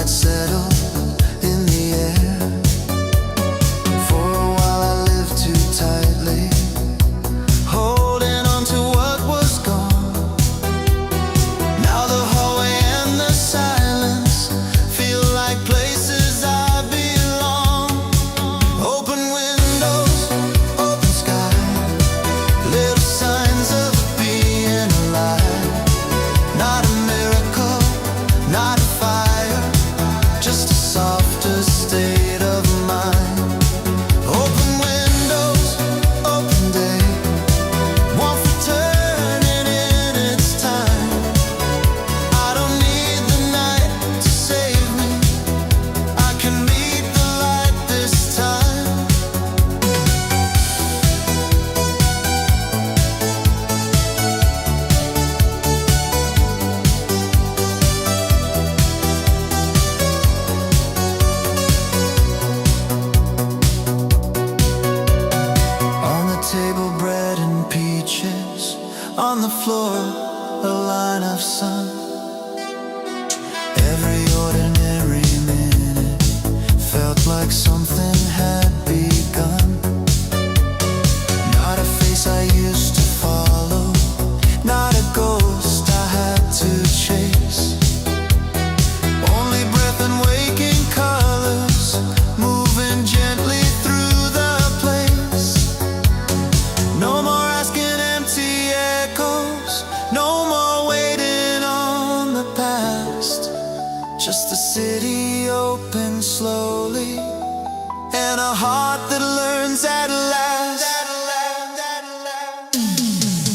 settle in the air. For a while I lived too tightly, holding on to what was gone. Now the hallway and the silence feel like places I belong. Open windows, open sky, little signs of being alive. Not a miracle, not a fire, just a softer state of mind. Open windows, open day, one for turning in its time. I don't need the night to save me, I can meet the light this time. On the table, bread and peaches. On the floor, a line of sun. Every ordinary minute felt like something had begun. Not a face I used to follow, not a ghost I had to chase. Only breath and waking colors moving gently through the place. No more asking empty echoes, no more waiting on the past. Just a city open slowly, and a heart that learns at last.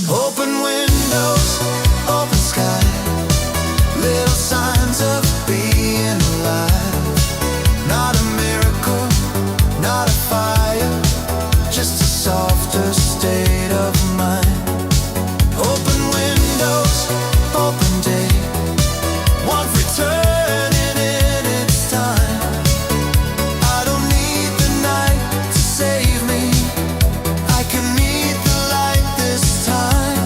Open windows, open sky, little signs of being alive. Not a miracle, not a fire, just a softer state of mind. Open windows, open day, one returning in its time. I don't need the night to save me, I can meet the light this time.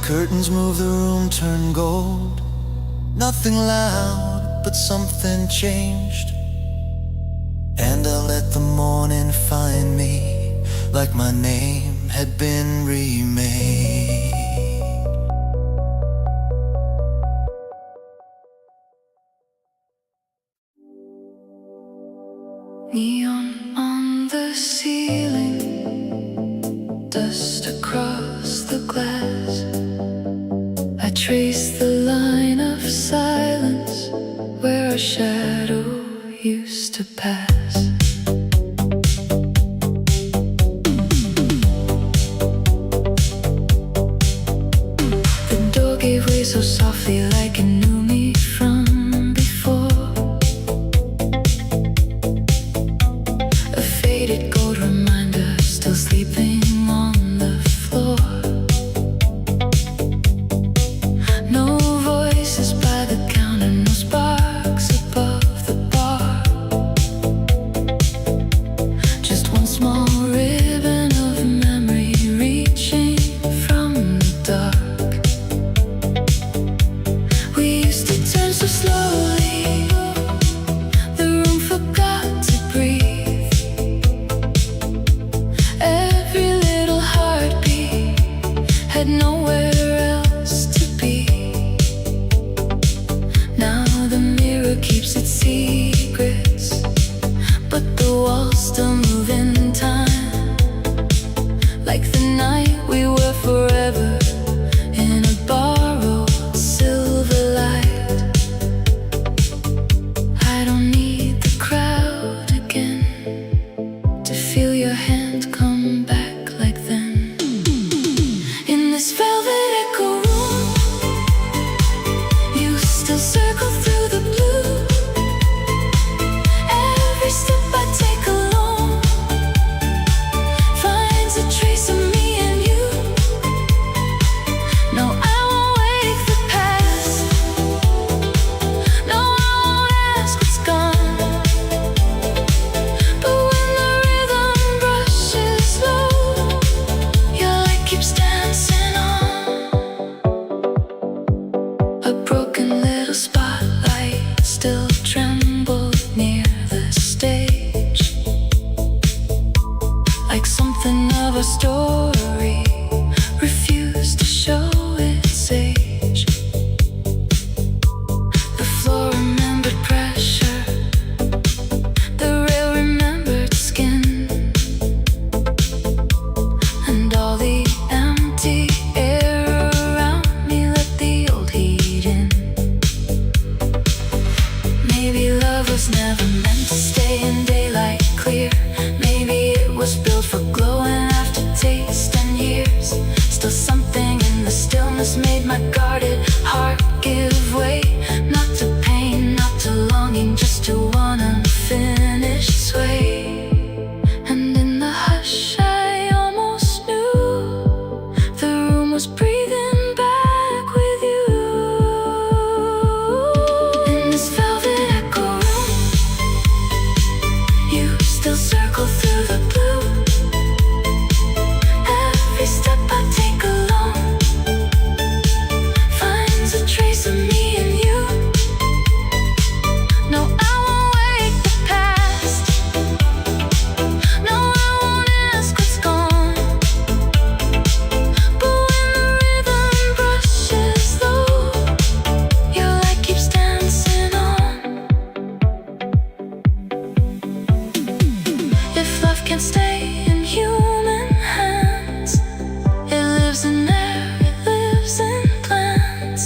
Curtains move, the room turn gold. Nothing loud, but something changed. And I let the morning find me, like my name had been remade. Neon on the ceiling, dust across the glass. I trace the line of silence where a shadow used to pass. The door gave way so softly, like it knew me from before. A faded gold reminder, still sleeping on the floor. No voices by the counter, no sparks above the bar. to stay in daylight clear. Maybe it was built for glowing aftertaste and years. Still something in the stillness made my guarded heart give way. Not to pain, not to longing, just to one unfinished sway. And in the hush I almost knew the room was breathing back with you. In this velvet echo room, you still circle through the blue. Every step I take alone finds a trace of me and you. No, I won't wake the past. No, I won't ask what's gone. But when the rhythm brushes low, your light keeps dancing on. If love can stay in human hands, it lives in air, it lives in plants.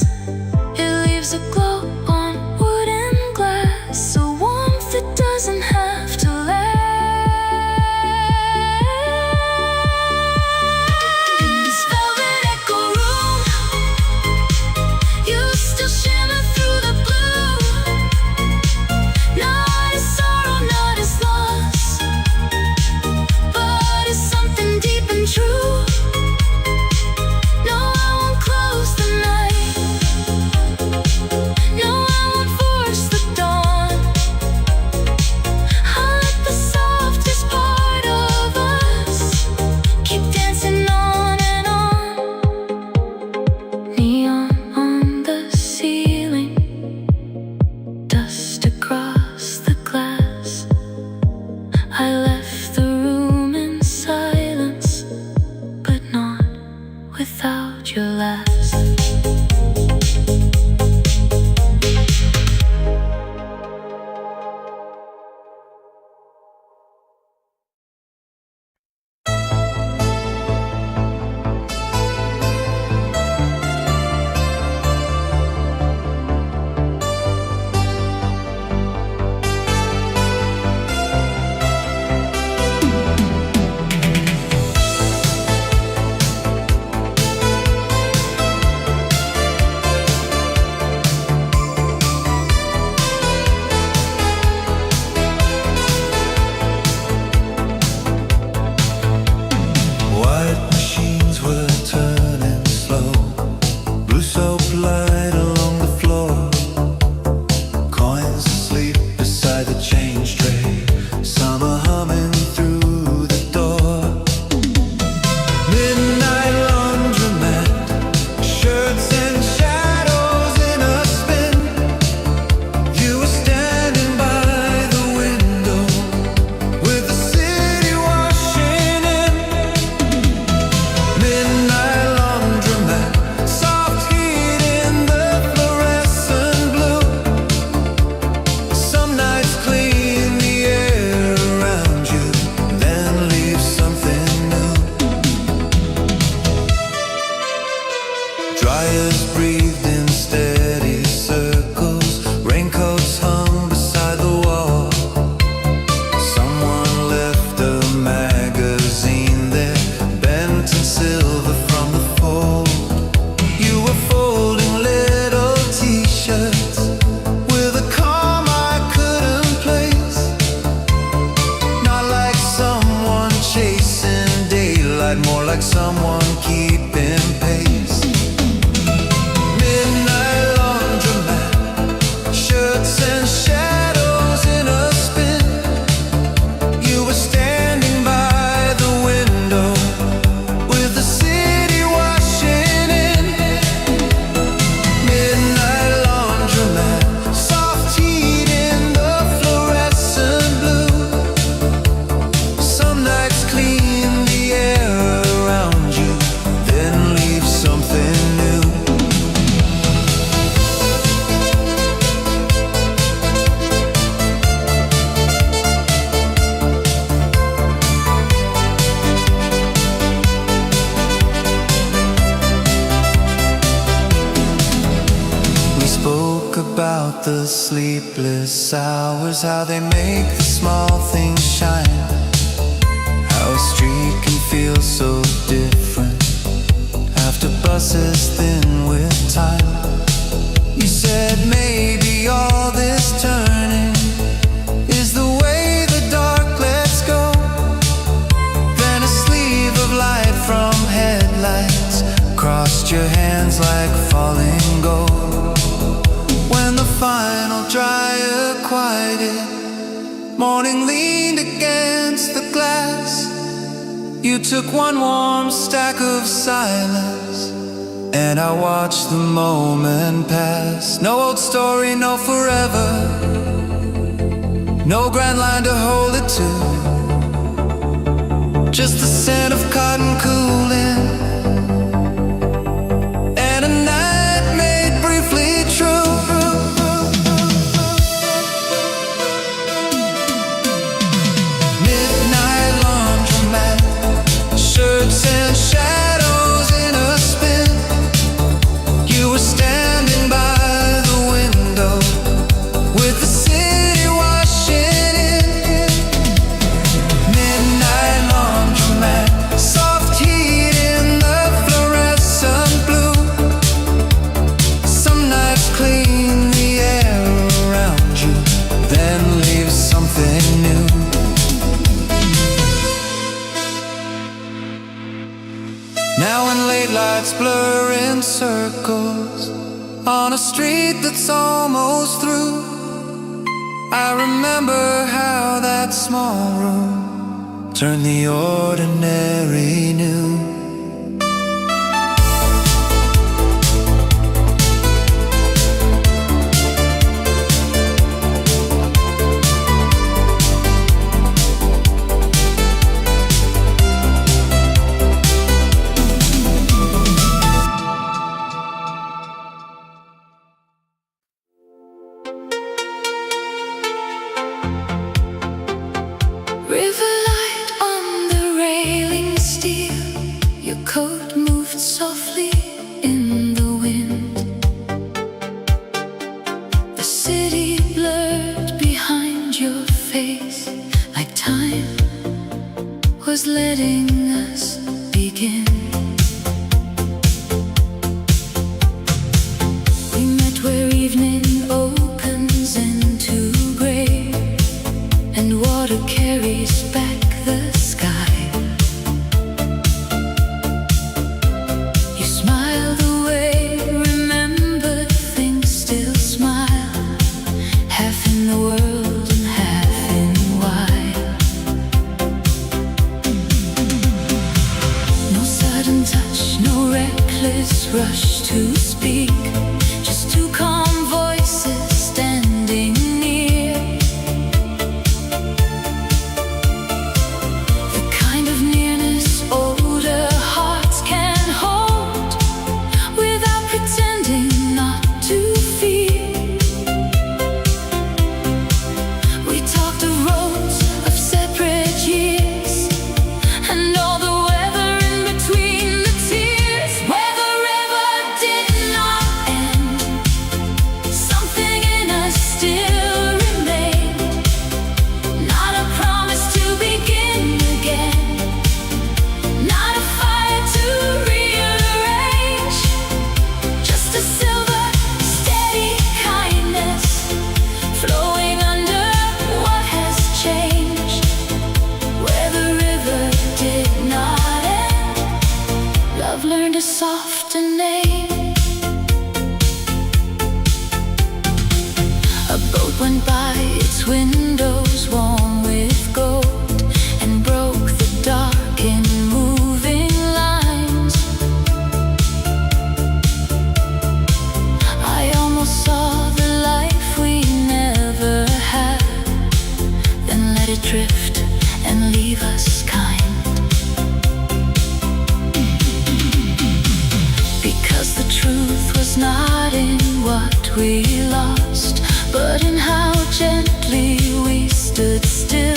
It leaves a glow on wood and glass, a warmth that doesn't have to last. In this velvet echo room, you still shimmer through the blue. Not as sorrow, not as loss, but as something deep and true. No, I won't close the night. No, I won't force the dawn. I'll let the softest part of us keep dancing on and on. Neon on the ceiling, dust across the glass. I left the room in silence, but not without your last. White machines were turning slow. Blue soap light along the floor. Coins asleep beside the change tray. Summer humming through the door. Midnight laundromat. Shirts and shadows in a spin. You were standing by the window with the city washing in. Midnight laundromat, soft heat in the fluorescent blue. Some nights clean the air around you, then leave something new. Dryers breathed in steady circles. Raincoats hung beside the wall. Someone left a magazine there, bent in silver from the fold. You were folding little t-shirts with a calm I couldn't place. Not like someone chasing daylight, more like someone keeping pace. Midnight laundromat, shirts and shadows in a spin. You were standing by the window with the city washing in. Midnight laundromat, soft heat in the fluorescent blue. Some nights clean the air around you, the sleepless hours, how they make the small things shine. How a street can feel so different after buses thin with time. You said maybe all this turning is the way the dark lets go. Then a sleeve of light from headlights crossed your hands like falling gold. When the final dryer quieted, morning leaned against the glass. You took one warm stack of silence, and I watched the moment pass. No old story, no forever, no grand line to hold it to. Just the scent of cotton cooling, and a night made briefly true. Midnight laundromat, shirts and shadows in a spin. You were standing by the window with the city washing in. Midnight laundromat, soft heat in the fluorescent blue. Some nights clean the air around you, then leave something new. Now when late lights blur in circles on a street that's almost through, I remember how that small room turned the ordinary new. River light on the railing steel, your coat moved softly in the wind. The city blurred behind your face, like time was letting us begin. We met where evening opens into gray, and water carries back the sky. You smile the way remembered things still smile, half in the world and half in wild. No sudden touch, no reckless rush to speak, just two calm voices standing near. The kind of nearness older hearts can hold without pretending not to feel. We talked of roads of separate years, and all the weather in between the tears. Where the river did not end, something in us still remained. Not a promise to begin again, not a fire to rearrange, just a silver, steady kindness flowing under what has changed. Where the river did not end, love learned a softer name. A boat went by, its windows warm with gold, and broke the dark in moving lines. I almost saw the life we never had, then let it drift and leave us kind. Because the truth was not in what we lost, but in how gently we stood still.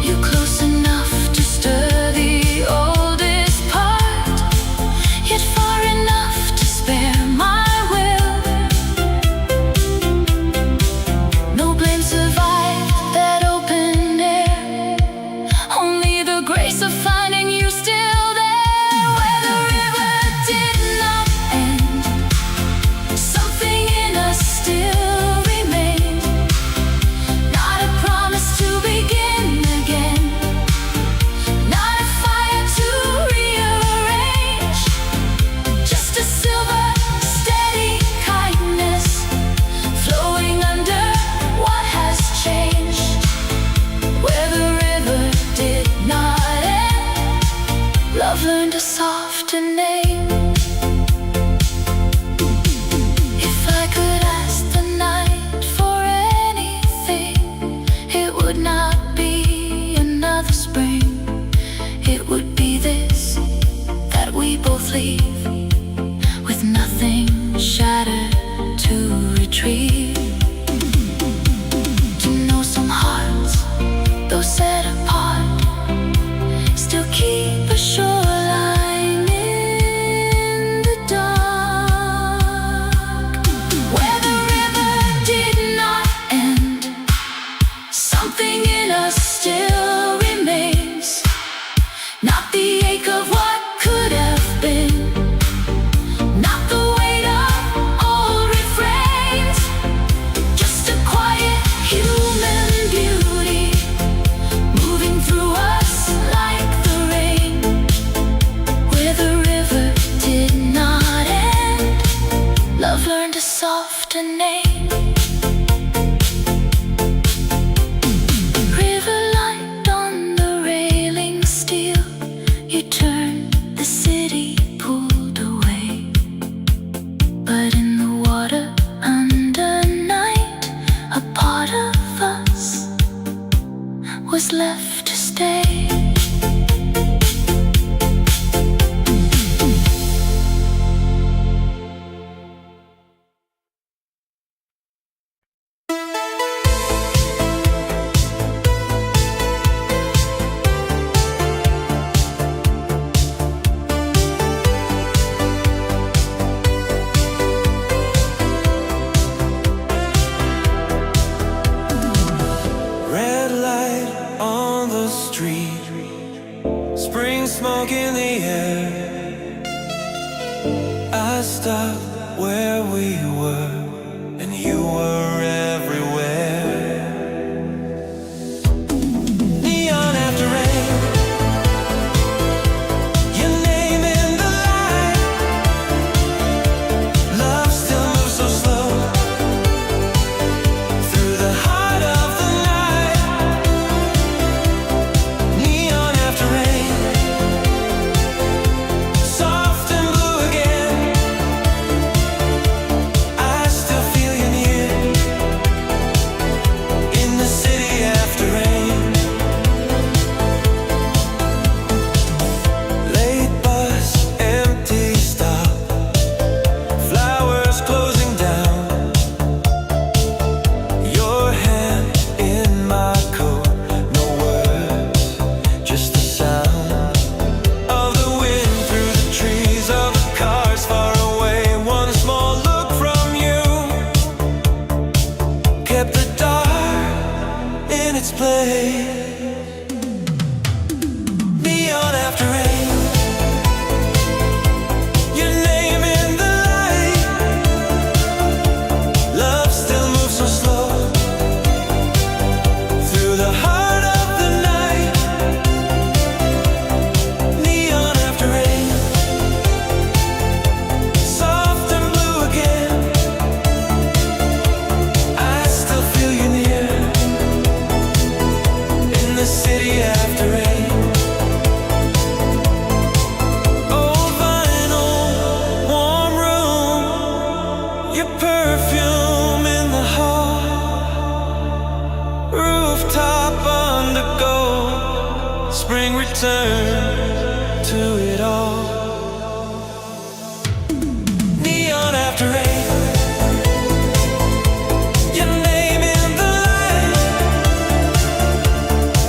You're close enough to stir the oldest part, yet far enough to spare a softer name. If I could ask the night for anything, it would not be another spring. It would be this, that we both leave with nothing shattered to retrieve. You know, some hearts, though set apart, still keep a shoreline in the dark. Where the river did not end, something in us still remains. Not the ache of what could have been, not the weight of old refrains, just a quiet human beauty moving through us like the rain. Where the river did not end, love learned a softer name. River light on the railing steel, you turned, the city pulled away. But in the water under night, a part of us was left to stay. Red light on the street, spring smoke in the air. I stopped where we were, and you were everywhere. Neon after rain, your name in the light. Love still moves so slow through the heart of the night. Neon after rain, soft and blue again. I still feel you near in the city after rain. Late bus, empty stop, flowers closing down. Your hand in my coat, no words, just the sound of the wind through the trees, of the cars far away. One small look from you kept the dark in its place. Neon after rain, your name in the light. Love still moves so slow through the heart of the night. Neon after rain, soft and blue again. I still feel you near in the city after rain. Old vinyl, warm room, your perfume in the hall. Rooftop undergo, spring return to it all. Neon after rain, your name in the light.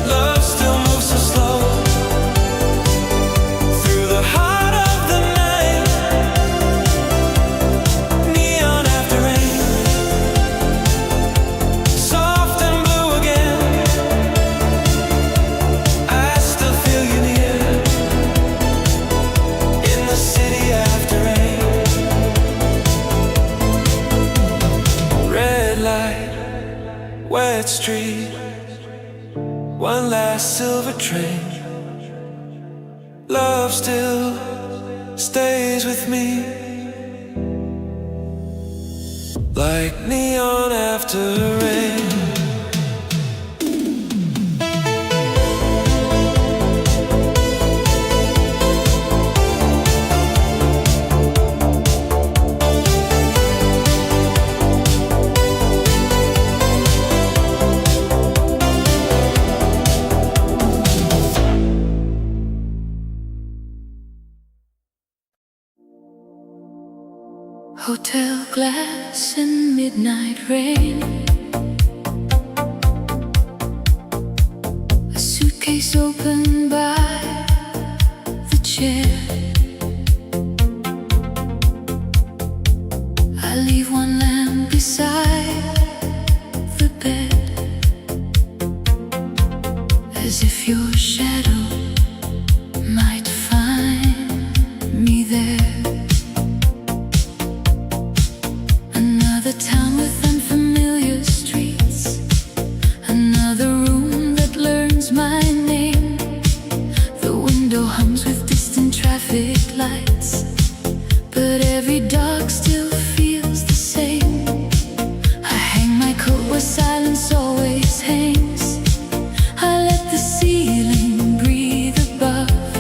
Love still moves so slow through the heart of the night. Neon after rain, soft and blue again. I still feel you near in the city after rain. Red light, wet street, one last silver train. Love still stays with me like neon after rain. hotel glass in midnight rain. A suitcase open by the chair. I leave one lamp beside the bed, as if your shadow might find me there. Another town with unfamiliar streets, another room that learns my name. The window hums with distant traffic lights, but every dark still feels the same. I hang my coat where silence always hangs. I let the ceiling breathe above,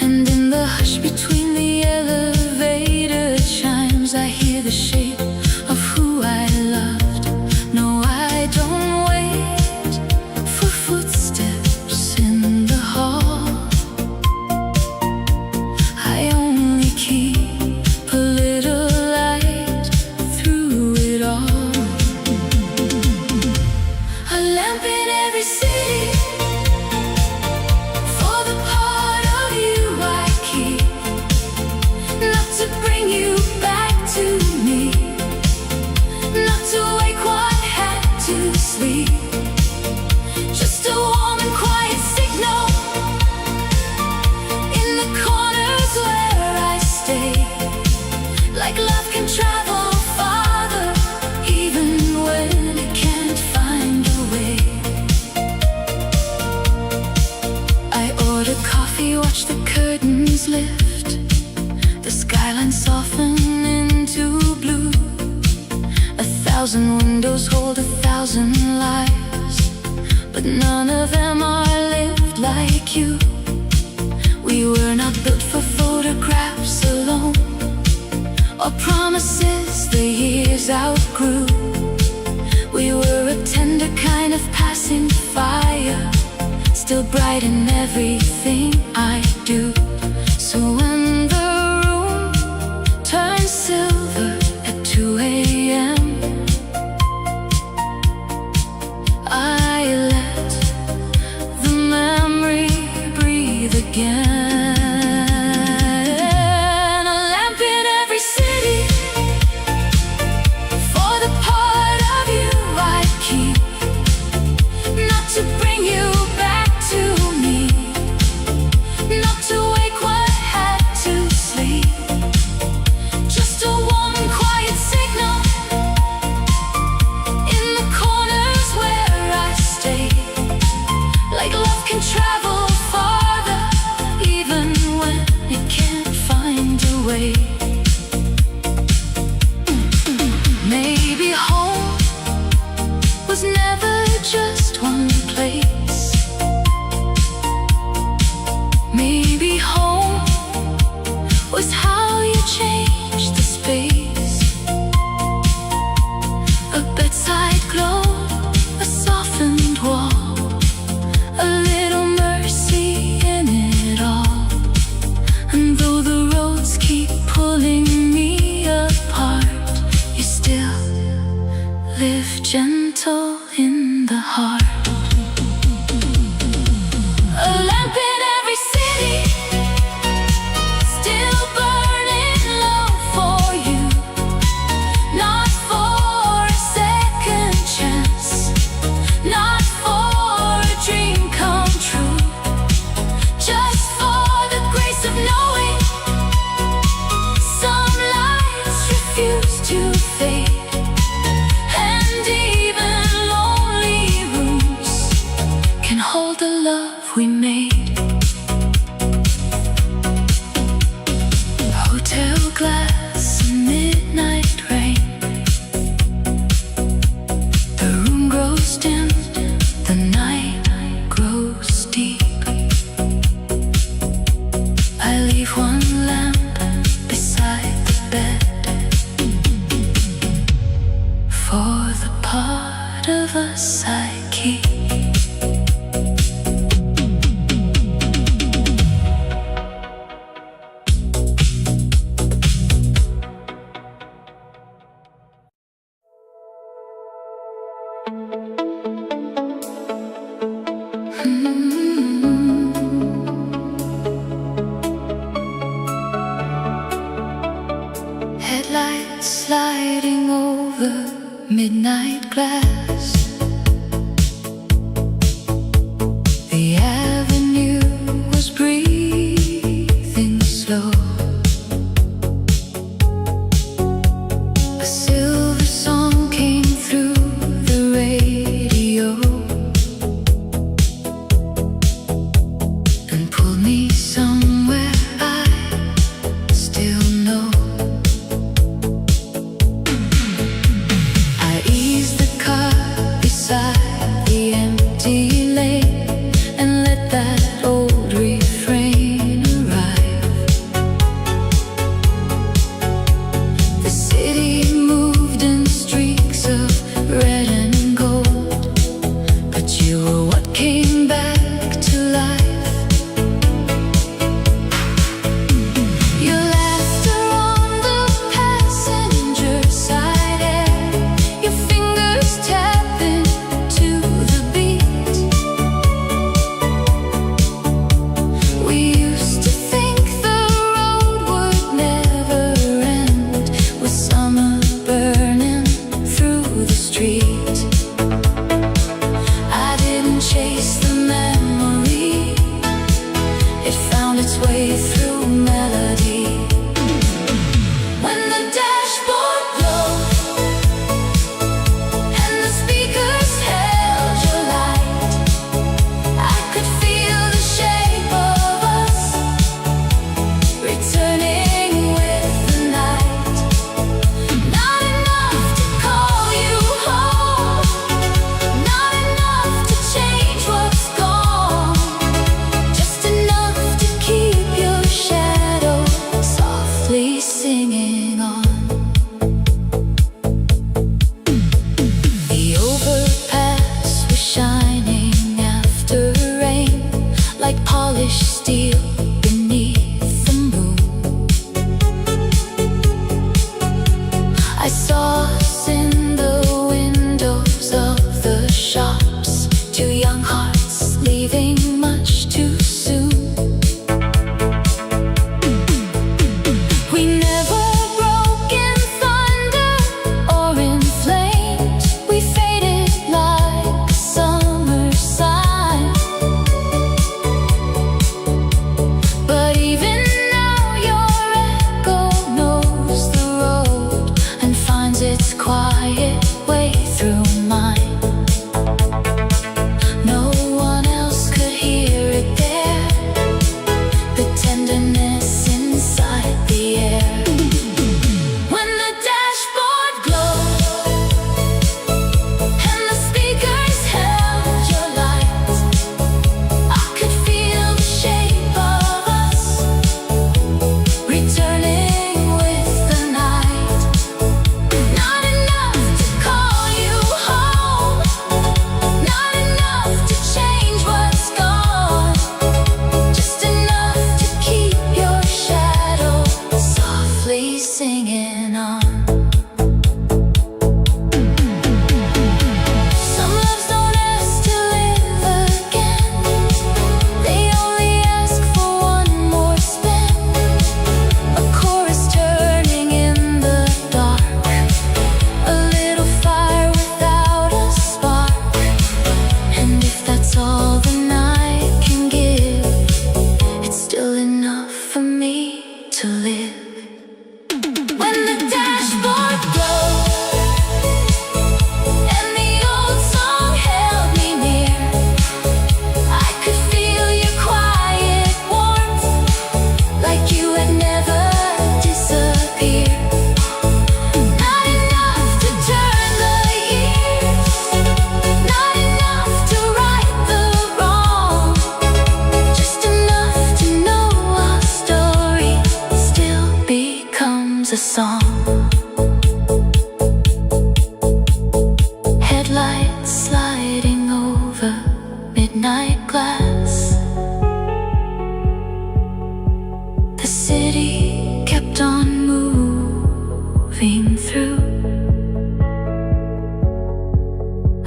and in the hush between the elevator chimes, I hear the shape of who I loved. No, I don't wait for footsteps in the hall. I only keep a little light through it all. A lamp in every city for the part of you I keep, not to bring you back to me, not to wake what had to sleep. Just a warm and quiet signal in the corners where I stay. Like love can travel farther, even when it can't find a way. I order coffee, watch the curtains lift, the skyline soften into blue. 1,000 windows hold 1,000 lives, but none of them are lived like you. We were not built for photographs alone, or promises the years outgrew. We were a tender kind of passing fire, still bright in everything I do. So when the room turns silver at 2 a.m., I let the memory breathe again. A lamp in every city for the part of you I keep, not to bring you back to me, not to wake what had to sleep. Just a warm and quiet signal in the corners where I stay. Like love can travel farther, even when it can't find a way. Maybe home was never just one place. Maybe home was how you changed the space. A bedside glow, a softened wall, a little mercy in it all. And though the roads keep pulling me apart, you still live gentle in the heart. A lamp in every city, still burning low for you, not for a second chance, not for a dream come true, just for the grace of knowing some lights refuse to fade, and even lonely rooms can hold the love we made. Hotel glass and midnight rain. The room grows dim, the night grows deep. I leave one lamp beside the bed for the part of us I keep. Headlights sliding over midnight glass. The avenue was breathing slow. A silver song came through the radio and pulled me somewhere I still know. I eased the car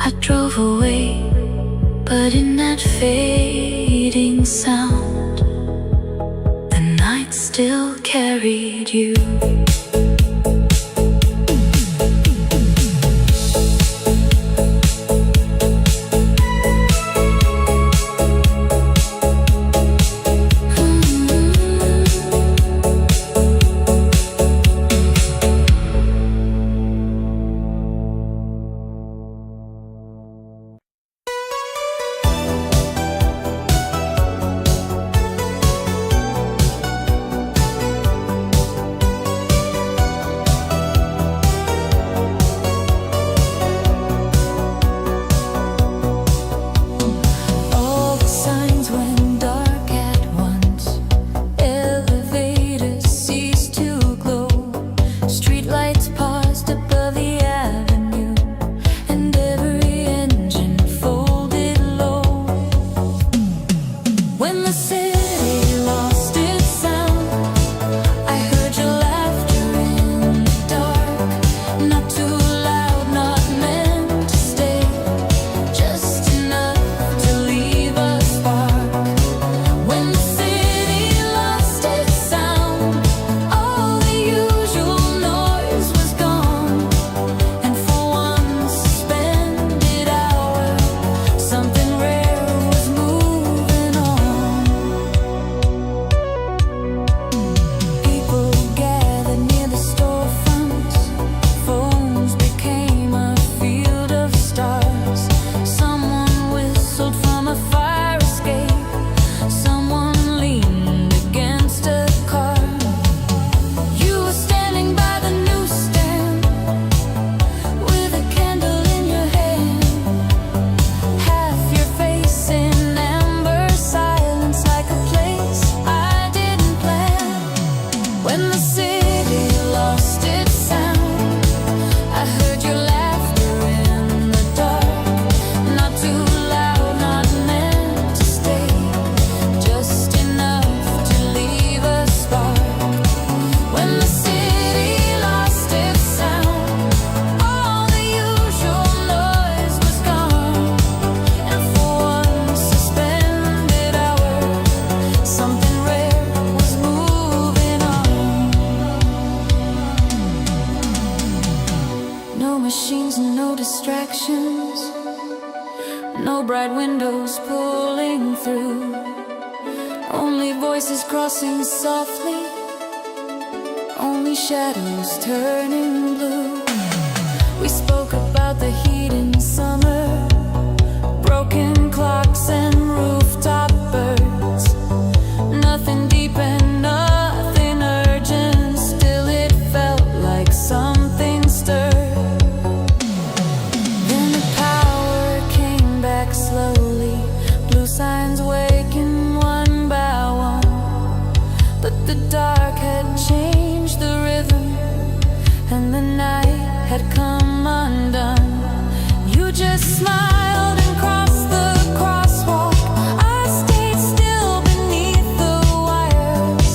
I drove away, but in that fading sound, the night still carried you. No bright windows pulling through, only voices crossing softly, only shadows turning blue. We spoke about the heat in summer, broken clocks and rooftop birds. Nothing deep and nothing urgent, still it felt like something stirred. Then the power came back slowly, blue signs waking one by one. But the dark had changed the rhythm, and the night had come undone. You just smiled and crossed the crosswalk. I stayed still beneath the wires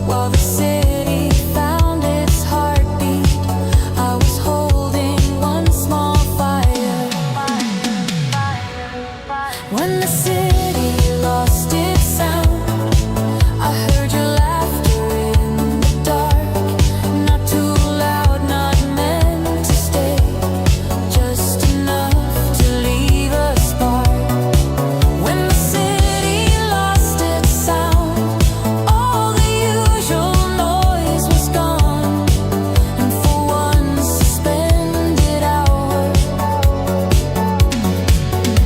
while the city found its heartbeat. I was holding one small fire. When the city lost its sound, I heard your laughter in the dark. Not too loud, not meant to stay, just enough to leave a spark. When the city lost its sound, all the usual noise was gone, and for one suspended hour,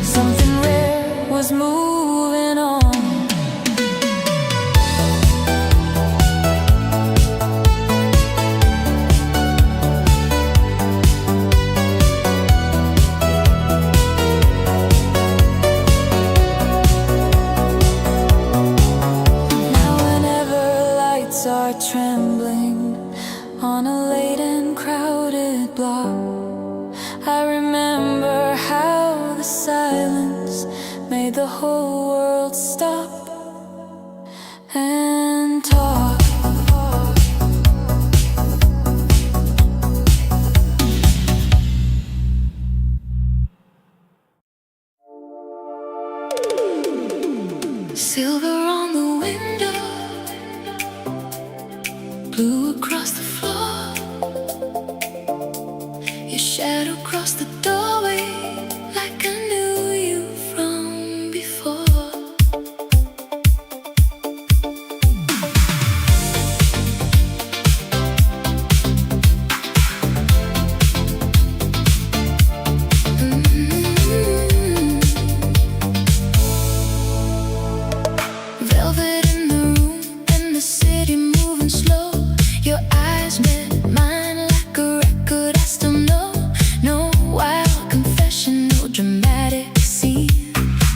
something rare was moving on. Now whenever lights are trembling on a late and crowded block, I remember how the silence made the whole world stop and talk. Silver on the window, blue across the floor. Your shadow crossed the doorway like I knew you from before. Velvet in the room and the city moving slow. Your eyes met mine like a record I still know. No wild confession, no dramatic scene,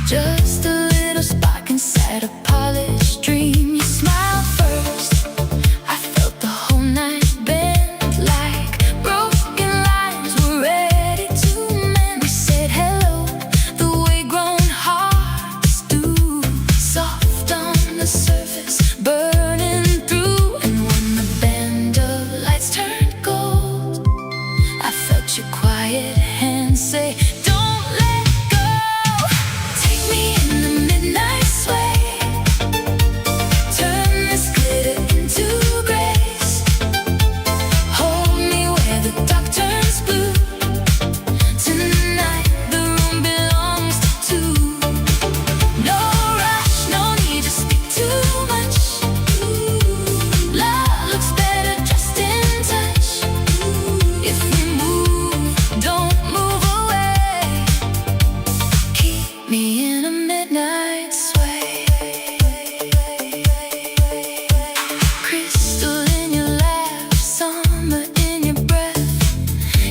just a little spark inside a polished dream. You smiled first, I felt the whole night bend like broken lines were ready to mend. We said hello the way grown hearts do, soft on the surface, burning through. And when the band of lights turned gold, I felt your quiet hand say, don't let go. Take me in the midnight sway, turn this glitter into grace. Hold me where the dark turns blue. Tonight the room belongs to two. No rush, no need to speak too much. Love looks better just in touch. If we move, don't move away. Keep me in a midnight sway. Crystal in your laugh, summer in your breath.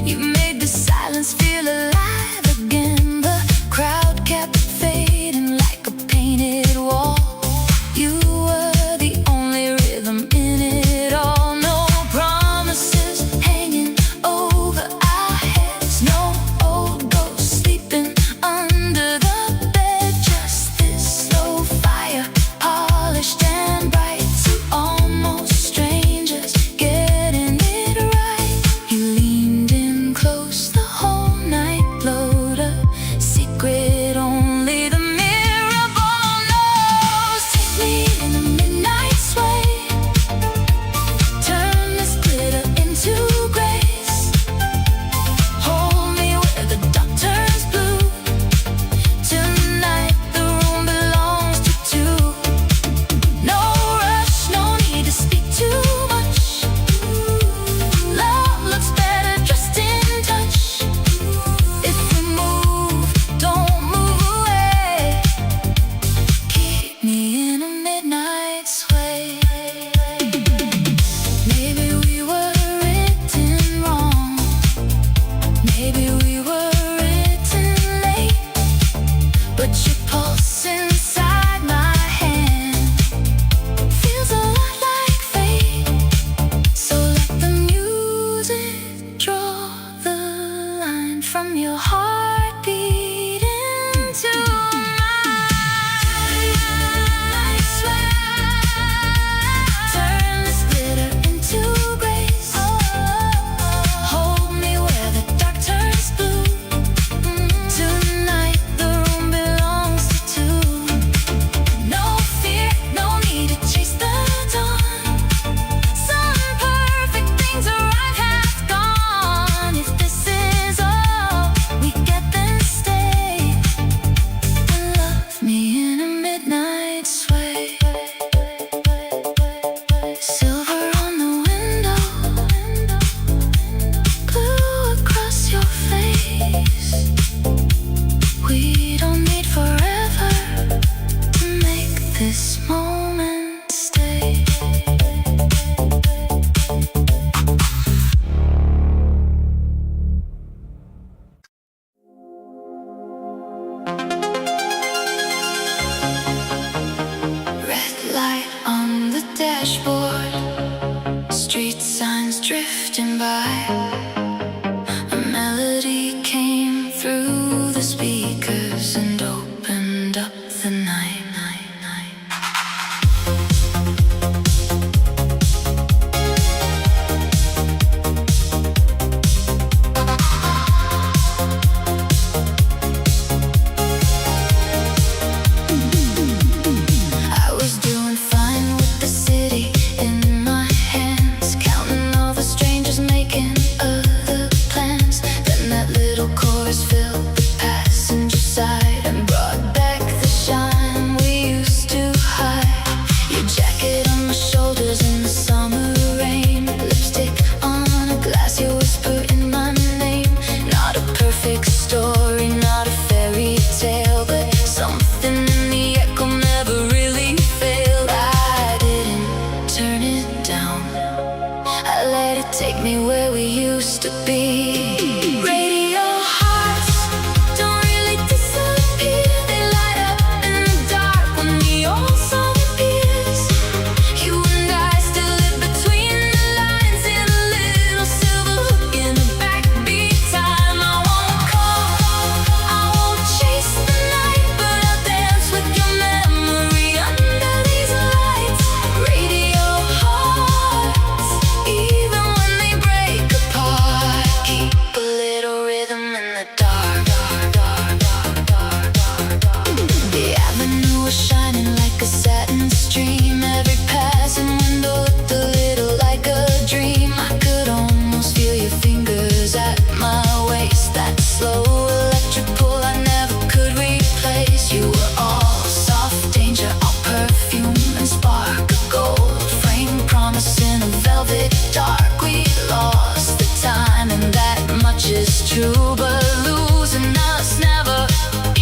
You made the silence feel alive again. The crowd kept fading like a painted wall. You were the only rhythm in it all. No promises hanging over our heads. No old ghosts sleeping under the bed. Just this slow fire, polished and bright. Two almost strangers getting it right. You leaned in close, the whole night glowed, a secret only the mirror ball knows. Take me in a midnight sway, turn this glitter into grace. Hold me where the dark turns blue. Tonight the room belongs to two. No rush, no need to speak too much. Love looks better just in touch. If we move, don't move away. Keep me in a midnight sway. Maybe we were written wrong. Maybe we were written late. But your pulse inside my hand feels a lot like fate. So let the music draw the line from your heartbeat into mine. Turn this glitter into grace. Hold me where the dark turns blue. Tonight the room belongs to two. No fear, no need to chase the dawn. Some perfect things arrive half gone. If this is all we get, then stay and love me in a midnight sway. Silver on the window, glue across your face. We don't need forever to make this moment stay. Red light on the dashboard, street signs drifting by. A melody came through the speakers and opened up the night. dark. The avenue was shining like a satin stream. Every passing window looked a little like a dream. I could almost feel your fingers at my waist. That slow electric pull I never could replace. You were all soft danger, all perfume and spark of gold. Frame promise in a velvet dark. We lost the time and that much is true. But losing us never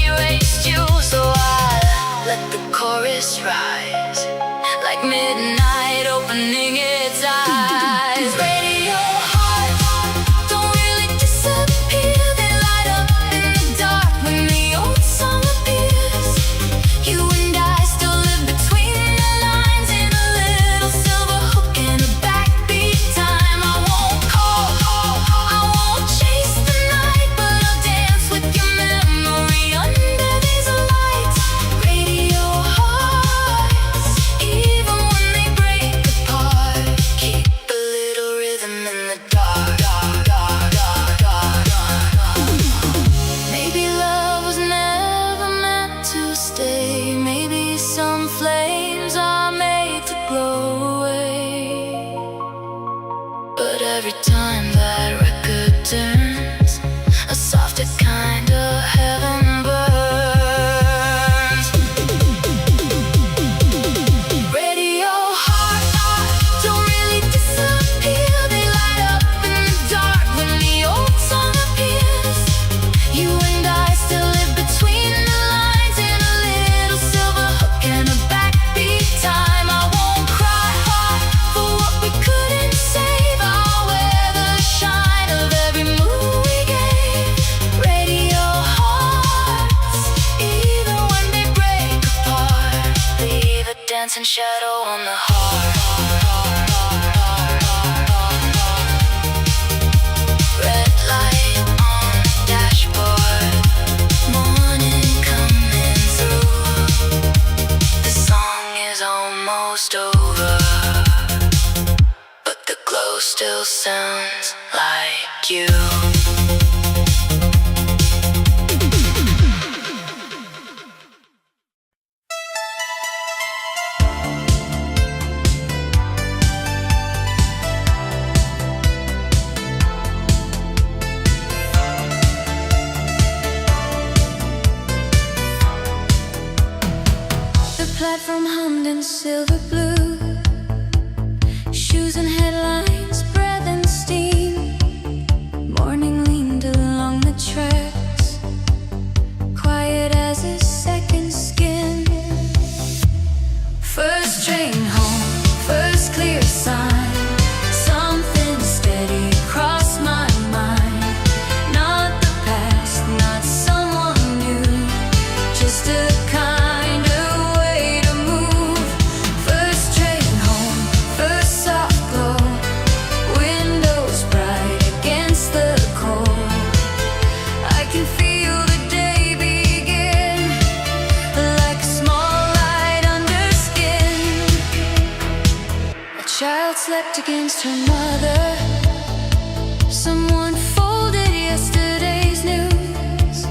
erased you. So I let the chorus rise like midnight opening its eyes. Radio heart, don't really disappear. They light up in the dark when the old song appears. You and I still live between the lines in a little silver hook and a backbeat time. I won't call, I won't chase the night, but I'll dance with your memory under these lights. Radio hearts, even when they break apart, keep a little rhythm in the dark. Maybe love was never meant to stay. Maybe some flames are made to glow away. But every time that record turns, a softer kind of heaven burns. Radio heart, don't really disappear. They light up in the dark when the old song appears. You and I still live between the lines in a little silver hook and a backbeat time. I won't cry for what we couldn't save. I'll wear the shine of every move we gave. Radio hearts, even when they break apart, leave a dancing shadow on the heart. Red light on the dashboard, morning coming through. The song is almost over, but the glow still sounds like you. The platform hummed in silver blue. Shoes and headlines, breath and steam. Morning leaned along the tracks, quiet as a second skin. First train home, first clear sign. Something steady crossed my mind. Not the past, not someone new, just a kind of way to move. First train home, first soft glow. Windows bright against the cold. I can feel the day begin, like a small light under skin. A child slept against her mother. Someone folded yesterday's news.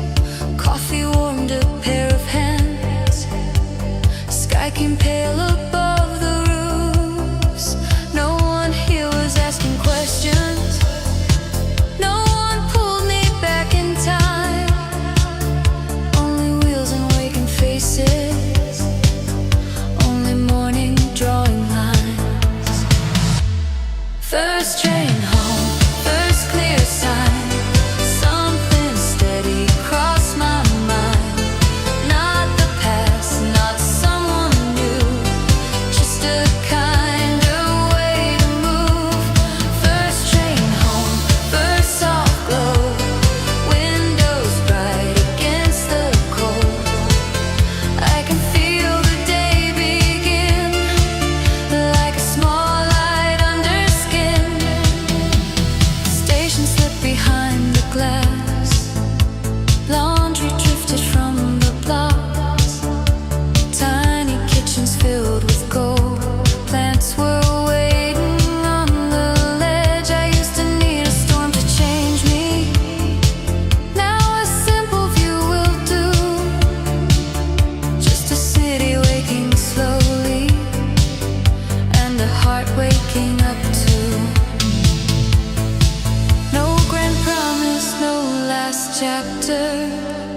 Coffee warmed a pair of hands. Sky came pale above the roofs. No one here was asking questions. No one pulled me back in time. Only wheels and waking faces. Only morning drawing lines. First train home, first clear sign. Something steady crossed my mind. Not the past, not someone new,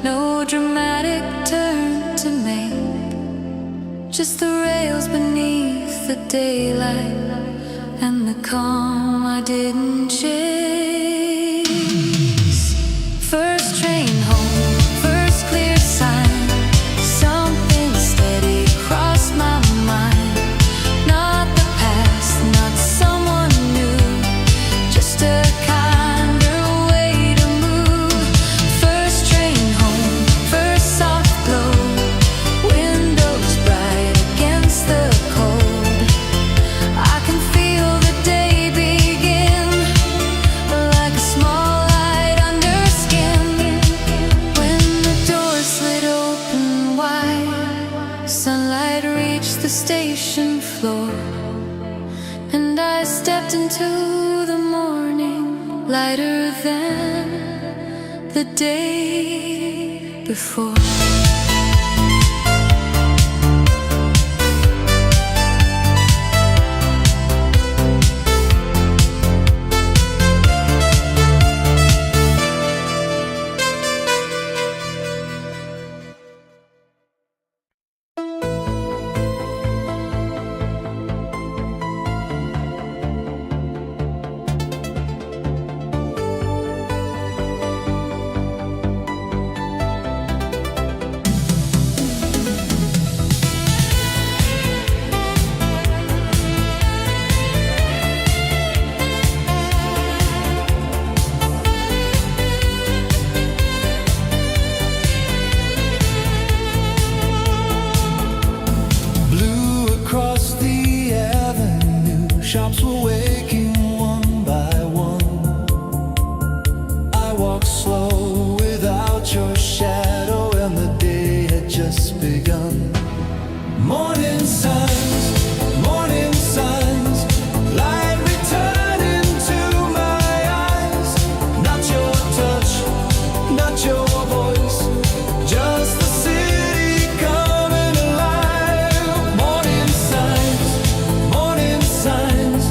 no dramatic turn to make, just the rails beneath the daylight and the calm I didn't chase. First train home, first clear sign, something steady crossed my mind. Not the past, not someone new, just a kinder way to move. First train home, first soft glow, windows bright against the cold. I can feel the day begin, like a small light under skin. When the door slid open wide, sunlight reached the station floor, and I stepped into the morning, lighter than the day before. Blue across the avenue, shops were waking one by one. I walked slow without your shadow, and the day had just begun. Morning signs, light returning to my eyes. Not your touch, not your voice, just the city coming alive. Morning signs,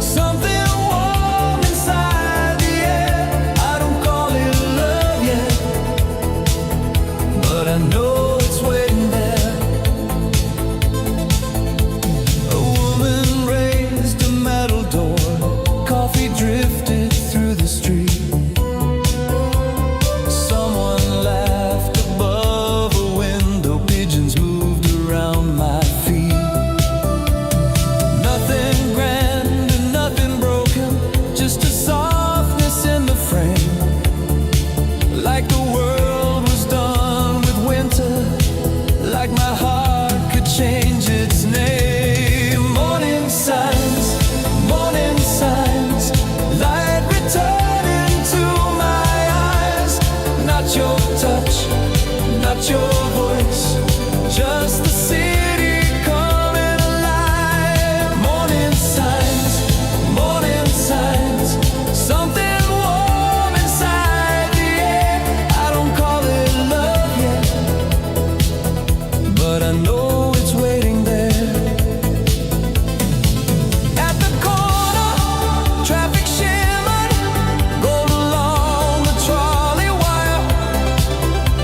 something warm inside the air. I don't call it love yet, but I know it's waiting there. A woman raised a metal door, coffee drifted through the street. Someone laughed above a window, pigeons moved around my feet. Nothing grand and nothing broken, just a softness in the frame, like the world was done with winter, like my heart could change its name. Morning signs, light returning to my eyes. Not your touch, not your voice, just the city coming alive. Morning signs, something warm inside the air. I don't call it love yet, but I know it's waiting there. At the corner, traffic shimmered, gold along the trolley wire.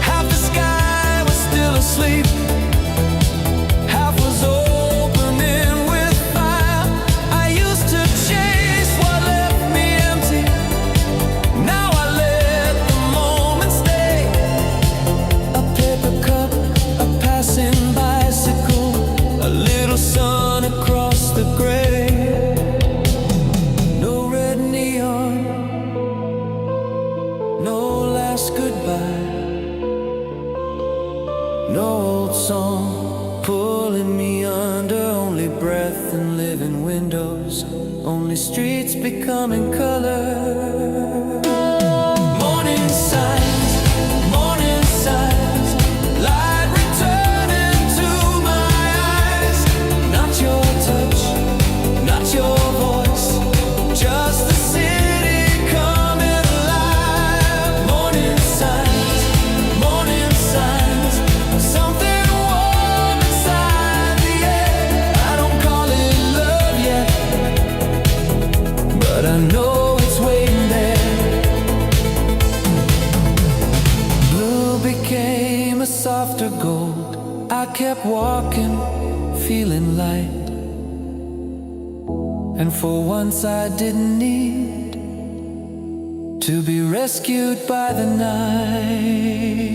Half the sky was still asleep, half was opening with fire. I used to chase what left me empty, now I let the moment stay. A paper cup, a passing bicycle, a little sun across the gray. No red neon, no last goodbye, no old song pulling me under, only breath and living windows, only streets becoming color. Morning signs, light returning to my eyes. Not your touch, not your voice, just the city coming alive. Morning signs, something warm inside the air. I don't call it love yet, but I know it's waiting there. became a softer gold. I kept walking, feeling light. And for once I didn't need to be rescued by the night.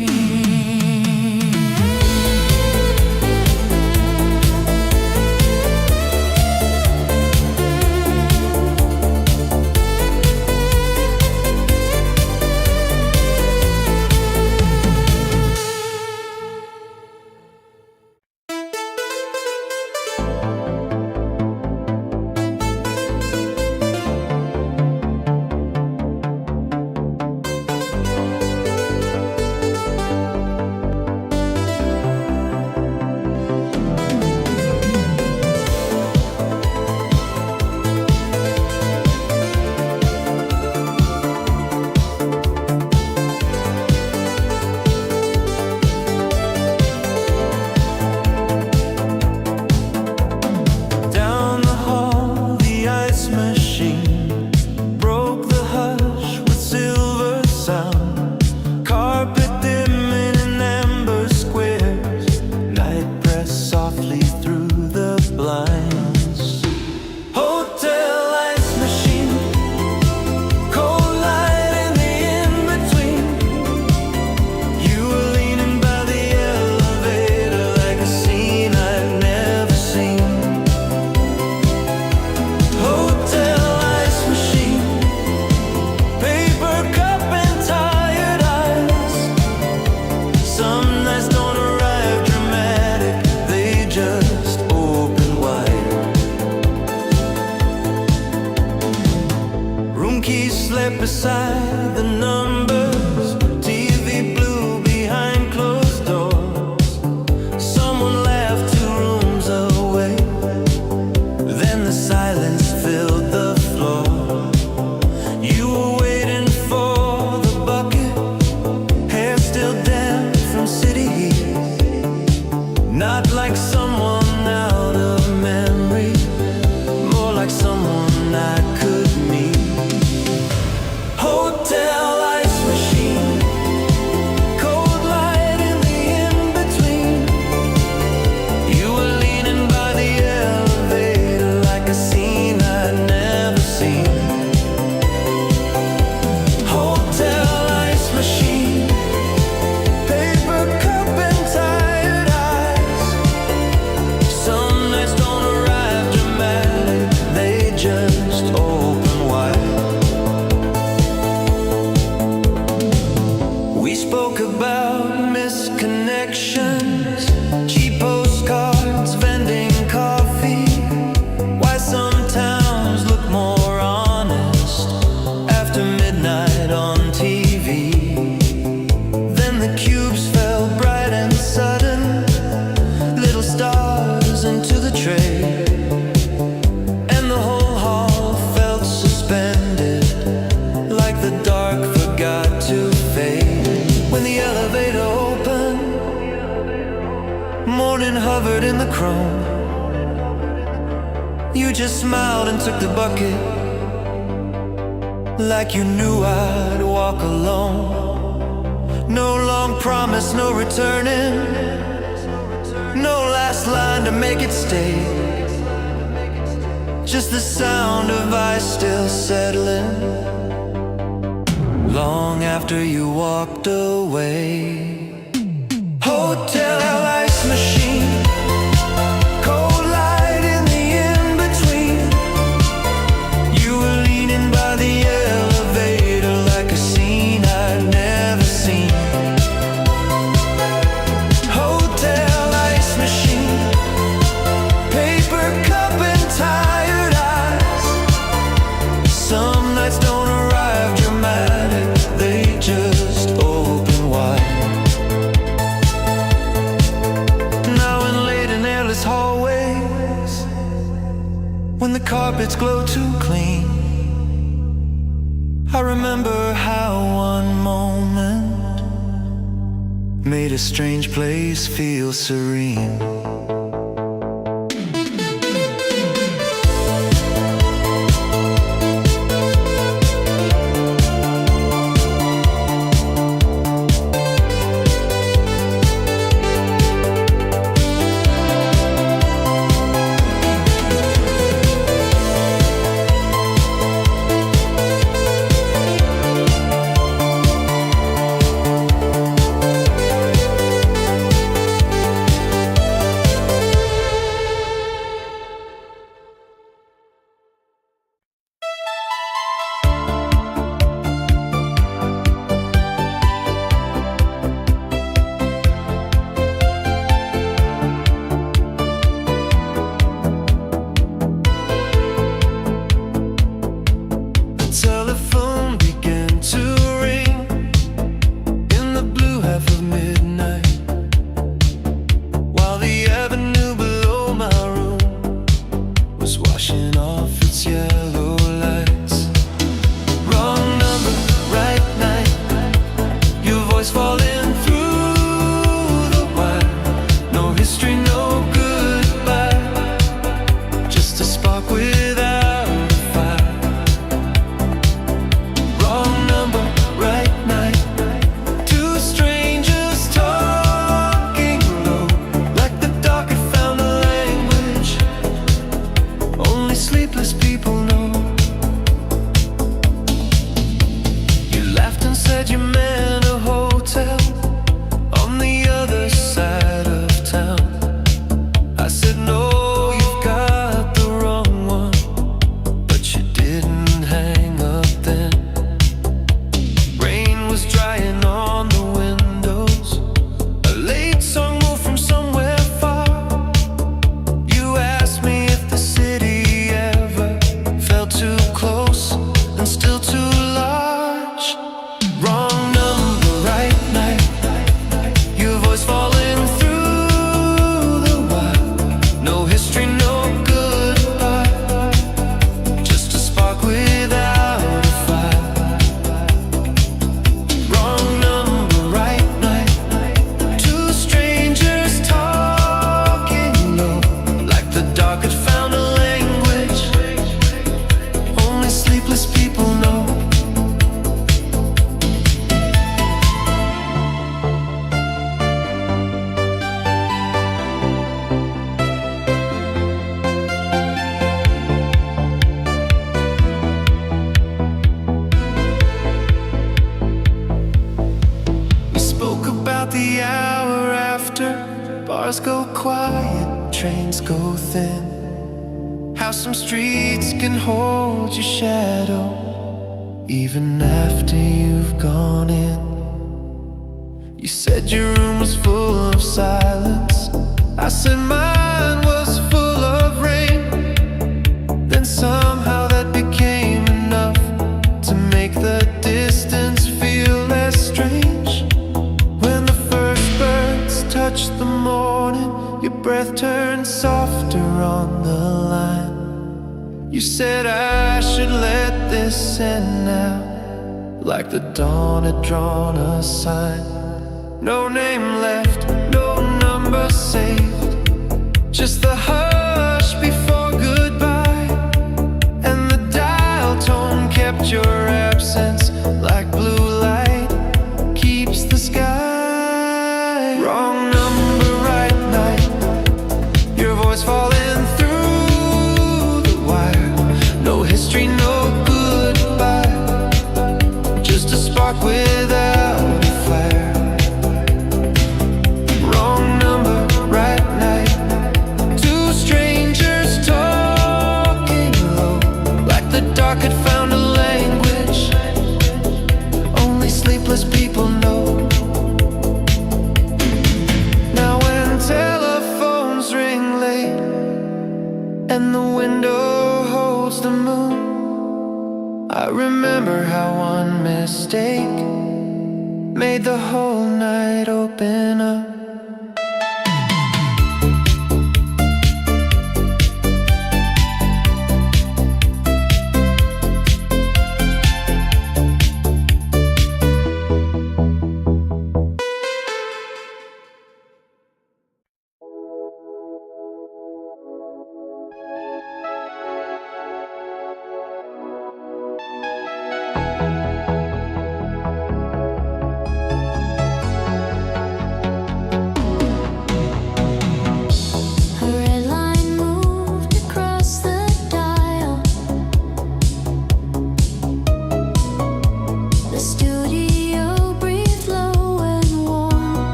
Beside the numbers, TV blue behind closed doors. Someone laughed 2 rooms away. Then the silence filled the floor. You were waiting for the bucket, hair still damp from city heat. Not like someone out of memory, more like someone I could meet. Hotel ice machine, cold light in the in-between. You were leaning by the elevator like a scene I'd never seen. Hotel ice machine, paper cup and tired eyes. Some nights don't arrive dramatic, they just open wide. We spoke about misconnections, cheap postcards, vending coffee. Why some towns look more honest after midnight on TV. Then the cubes fell bright and sudden, little stars into the tray. And the whole hall felt suspended, like the dark forgot to fade. When the elevator opened, morning hovered in the chrome. You just smiled and took the bucket, like you knew I'd walk alone. No long promise, no returning, no last line to make it stay. Just the sound of ice still settling, long after you walked away. Hotel ice machine, cold light in the in-between. You were leaning by the elevator like a scene I'd never seen. Hotel ice machine, paper cup and tired eyes. Some nights don't arrive dramatic, they just open wide. Now in late and airless hallways, when the carpets glow too clean, I remember how one moment made a strange place feel serene. of midnight, while the avenue below my room was washing off its yellow lights. Wrong number, right night, your voice falling through the wire. No history, no goodbye, just a spark without a fire. Wrong number, right night, two strangers talking low, like the dark had found a language only sleepless people know. You laughed and said you meant a hotel on the other side of town. I said no, you've got the wrong one, but you didn't hang up then. Rain was drying on the windows, a late song moved from somewhere far. You asked me if the city ever felt too close and still too large. Wrong number, right night, your voice falling through the wire. No history, no goodbye, just a spark without a fire. Wrong number, right night, two strangers talking low, like the dark had found a language only sleepless people know. We spoke about the hour after, bars go quiet, trains go thin, how some streets can hold your shadow even after you've gone in. You said your room was full of silence, I said mine was full of rain. Then somehow that became enough to make the distance feel less strange. When the first birds touched the morning, your breath turned softer on the line. You said I should let this end now, like the dawn had drawn a sign. No name left, no number saved, just the hush before goodbye. And the dial tone kept your absence, like blue light keeps the sky. Wrong number, right night, your voice falling through the wire. No history, no goodbye, just a spark without a flare. Wrong number, right night, two strangers talking low, like the dark had found a language only sleepless people know. Now when telephones ring late and the window holds the moon, I remember how one mistake made the whole night open up.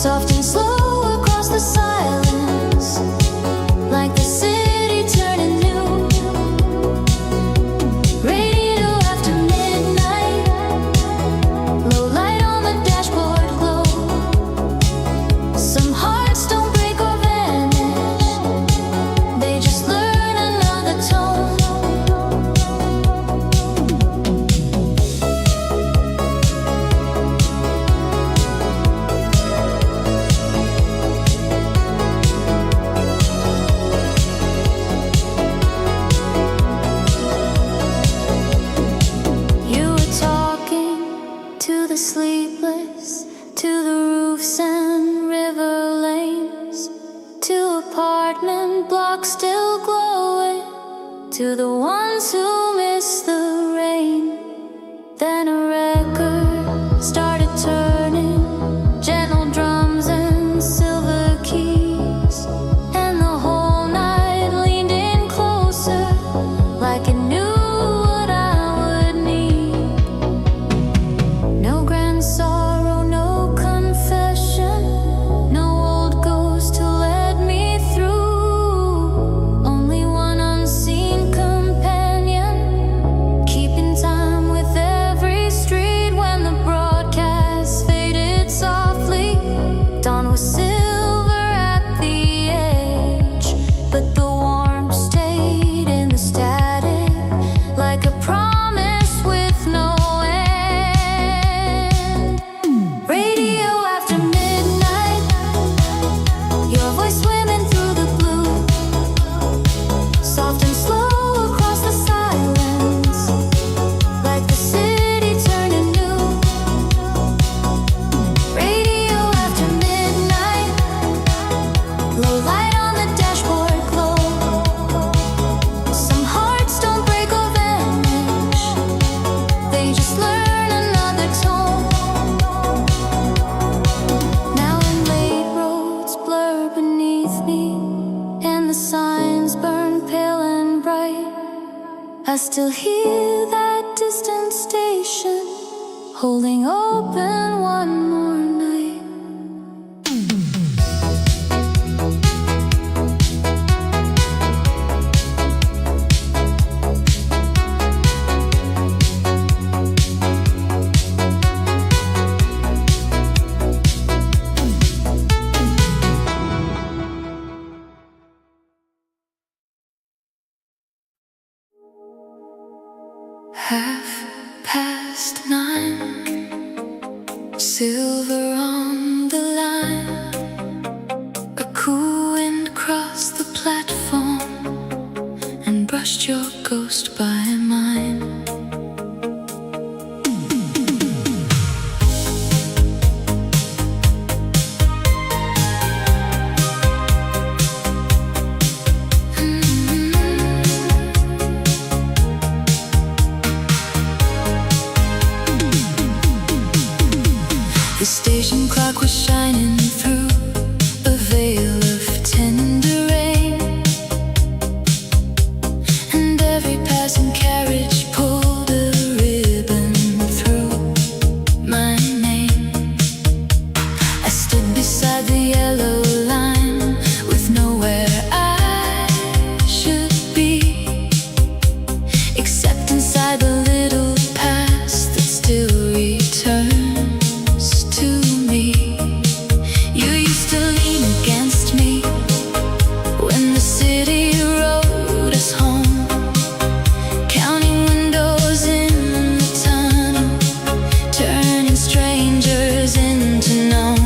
soft and slow across the silence, like the city turning new. Radio after midnight, low light on the dashboard glow. Some hearts don't break or vanish, they just learn another tone. You were talking to the sleepless, to the roofs and river lanes, to apartment blocks still glowing, to the ones who miss the rain. Then a record started turning, gentle drums and silver keys, and the whole night leaned in closer, like it knew what I would need. No grand sorrow, no confession, no old ghost to let me through. Only one unseen companion, keeping time with every street. When the broadcast faded softly, dawn was silver at the edge, but the warmth stayed in the static, like a promise with no end. Radio after midnight, your voice swimming through the blue, soft and slow across the silence, like the city turning new. Radio after midnight, low light on the dashboard glow. Some hearts don't break or vanish, they just learn another tone. Now when late roads blur beneath me and the signs burn pale and bright, I still hear that distant station holding open one more night. £9:30, silver on the line. A cool wind crossed the platform and brushed your ghost by mine. The station clock was shining through a veil of tender rain, and every passing carriage pulled a ribbon through my name. I stood beside the yellow line with nowhere I should be, except inside the little past that still returns to me. You used to lean against me when the city rode us home, counting windows in the tunnel, turning strangers into known.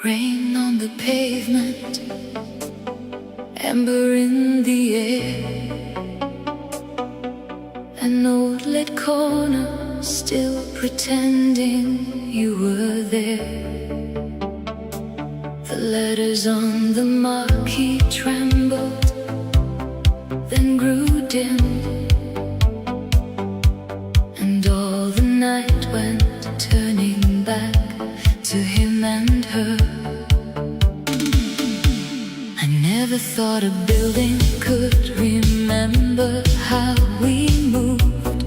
Rain on the pavement, amber in the air, an old lit corner still pretending you were there. The letters on the marquee trembled, then grew dim, and all the night went turning back to him and her. I never thought a building could remember how we moved,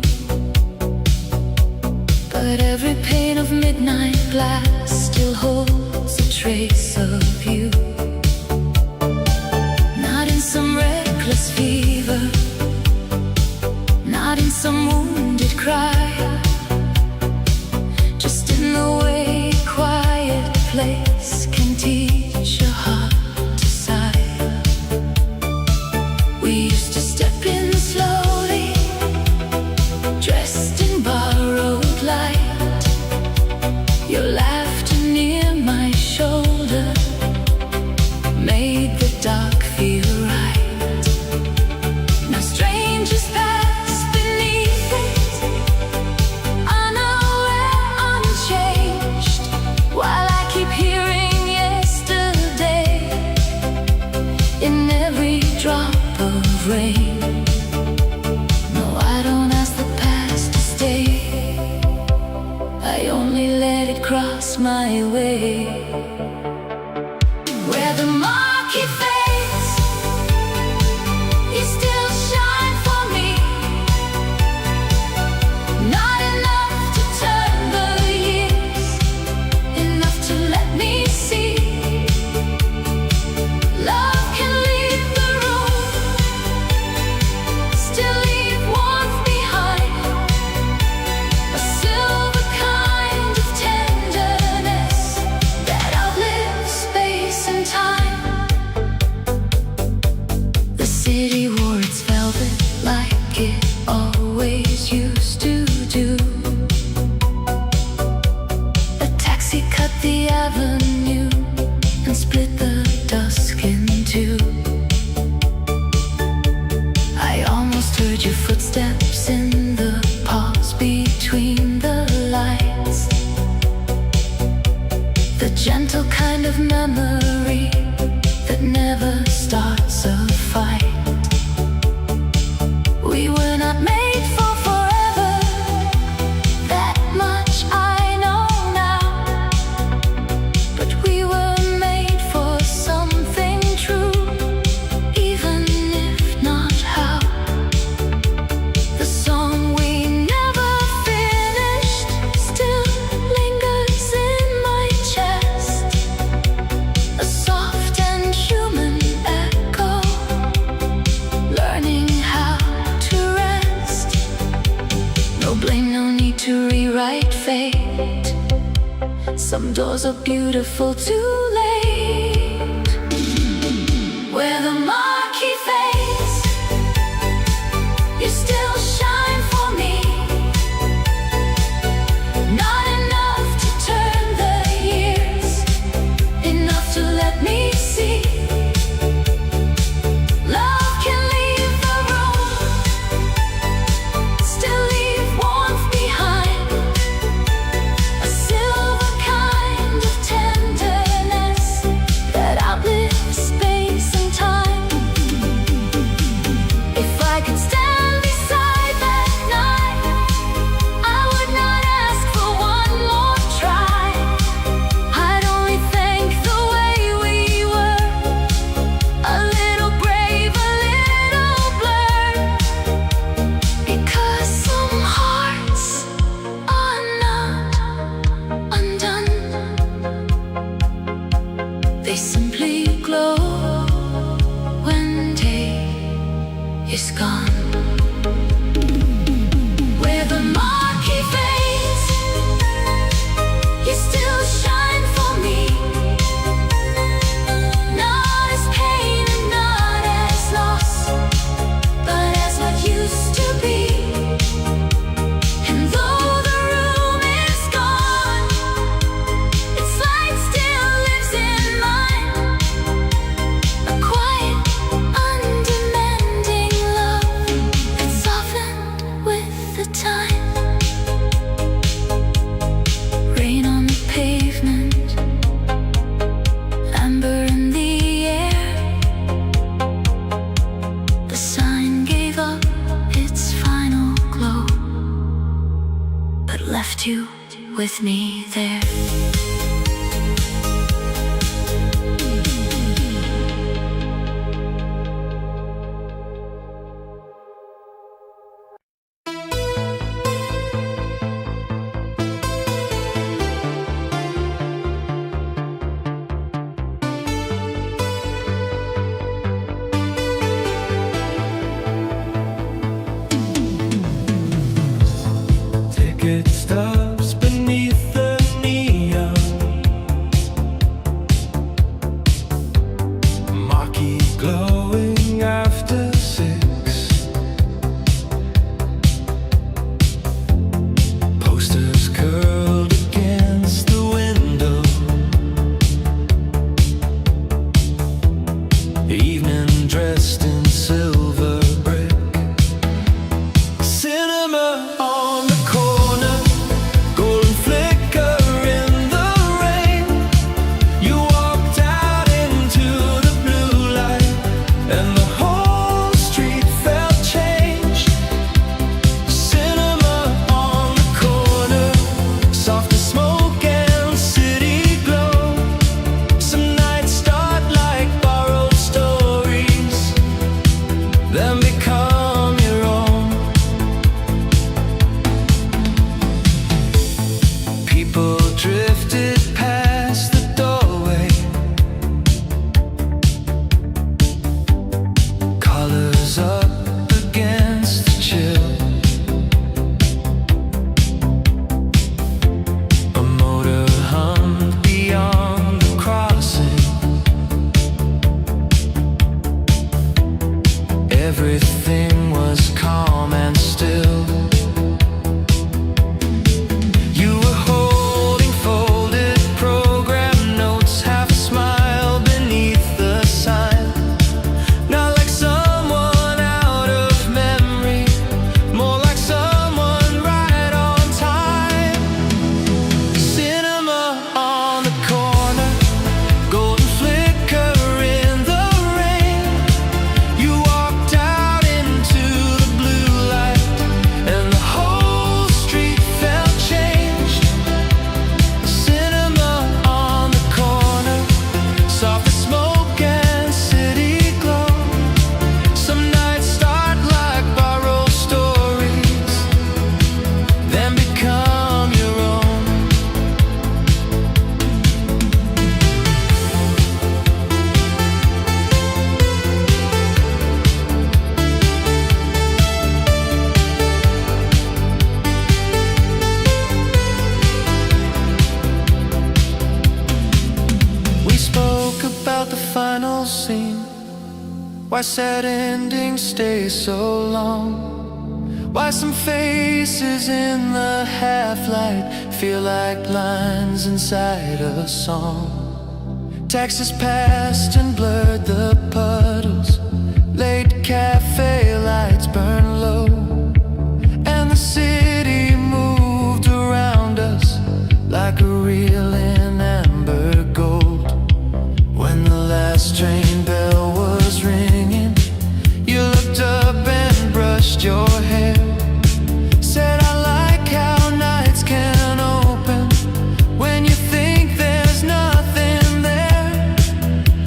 but every pane of midnight glass still holds a trace of you. Not in some reckless fever, not in some wounded cry, just in the way a quiet place can teach a heart to sigh. We used to step in slowly, dressed in borrowed light, your laughter near my shoulder made the dark feel right. Now strangers pass beneath it, unaware, unchanged, while I keep hearing yesterday in every drop of rain. No, I don't ask the past to stay, I only let it cross my way. Where the marquee fades, you still shine for me. Not enough to turn the years, enough to let me see. Love can leave the room, still leave warmth behind, a silver kind of tenderness that outlives space and time. The city wore its velvet like it always used to do. A taxi cut the avenue and split the dusk in two. I almost heard your footsteps in the pause between the lights, the gentle kind of memory that never starts a fight. We were not made for forever, that much I know now, but we were made for something true, even if not how. The song we never finished still lingers in my chest, a soft and human echo, learning how to rest. No blame, no need to rewrite fate. Some doors are beautiful too late. Where the marquee fades, you still shine for me. Not enough to turn the years, enough to let me see. Love can leave the room, still leave warmth behind, a silver kind of tenderness left you with me there. Ticket stubs beneath the neon, marquee glowing after 6. Posters curled against the window, evening dressed in silver brick. Cinema on the corner, golden flicker in the rain. You walked out into the blue light, and the whole street felt changed. Cinema on the corner, soft as smoke and city glow. Some nights start like borrowed stories, then become your own. People drifted past the doorway, collars up against the chill. A motor hummed beyond the crossing. Everything was calm and still. You were holding folded program notes, half a smile beneath the sign. Not like someone out of memory, more like someone right on time. Cinema on the corner, golden flicker in the rain. You walked out into the blue light, and the whole street felt changed. Cinema on the corner, soft as smoke and city glow. Some nights start like borrowed stories, then become your own. We spoke about the final scene. Why sad endings stay so long? Why some faces in the half-light feel like lines inside a song? Taxis passed and blurred the puddles. Late cafe lights burn low, and the city moved around us like a reel in amber gold. When the last train bell was ringing, you looked up and brushed your hair. Said, I like how nights can open when you think there's nothing there.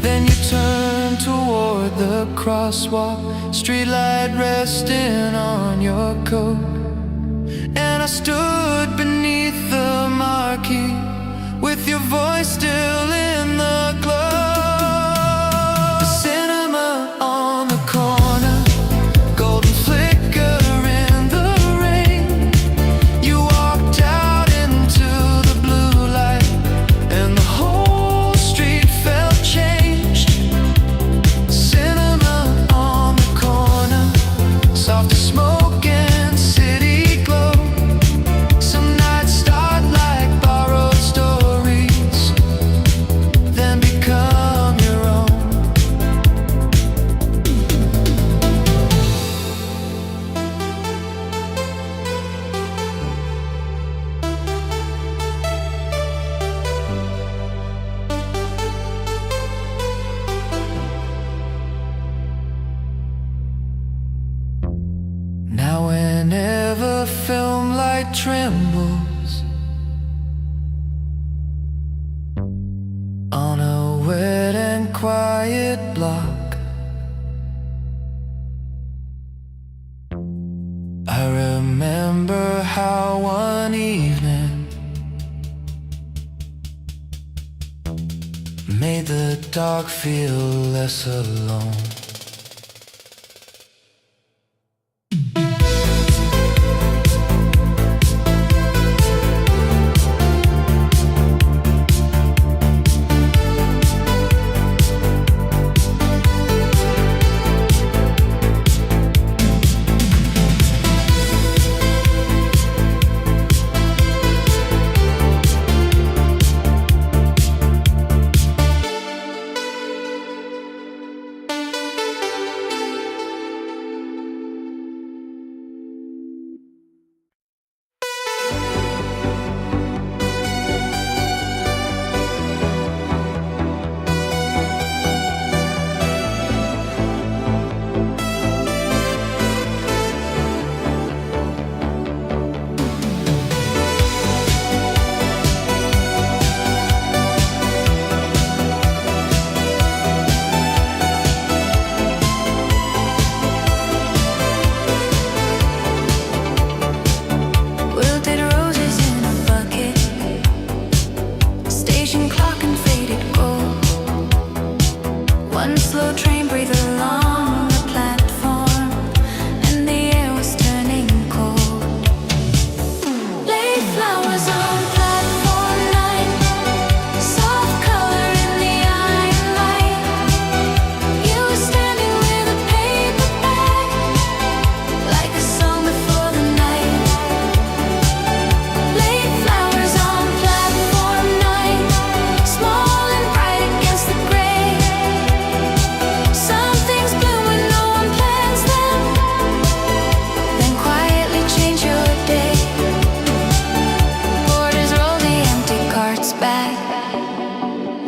Then you turned toward the crosswalk, streetlight resting on your coat. And I stood beneath the marquee, with your voice still in the glow. The cinema on the corner, golden flicker in the rain. You walked out into the blue light, and the whole street felt changed. Cinema on the corner, soft as smoke and city glow. Some nights start like borrowed stories, then become your own. Now whenever film light trembles, remember how one evening made the dark feel less alone.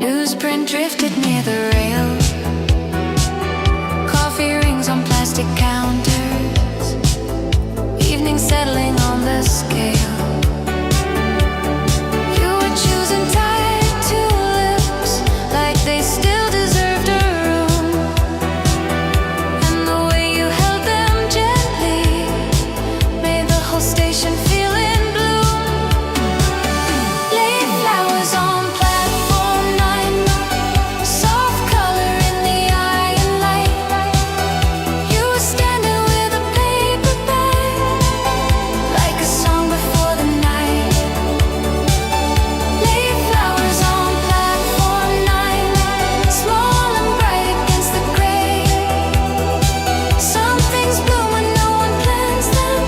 Newsprint drifted near the rail. Coffee rings on plastic counters. Evening settling on the scale. You were choosing tired tulips like they still deserved a room. And the way you held them gently made the whole station feel in bloom. Late flowers on platform 9, soft color in the eye and light. You were standing with a paper bag, like a song before the night. Late flowers on platform 9, small and bright against the gray. Some things bloom when no one plans them,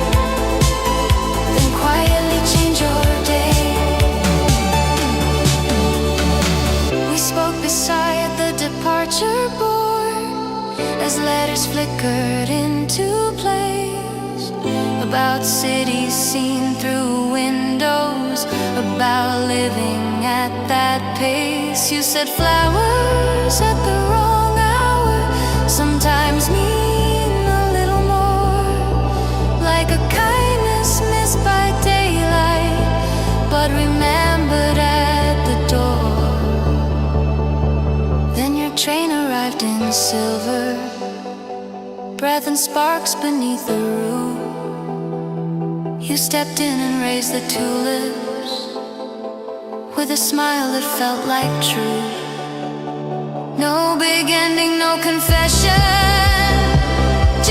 then quietly change your day. We spoke beside the departure board as letters flickered into place. About cities seen through windows, about living at that pace. You said flowers at the wrong hour sometimes mean a little more, like a kindness missed by daylight, but remembered at the door. Then your train arrived in silver, breath and sparks beneath the roof. You stepped in and raised the tulips with a smile that felt like truth. No big ending, no confession,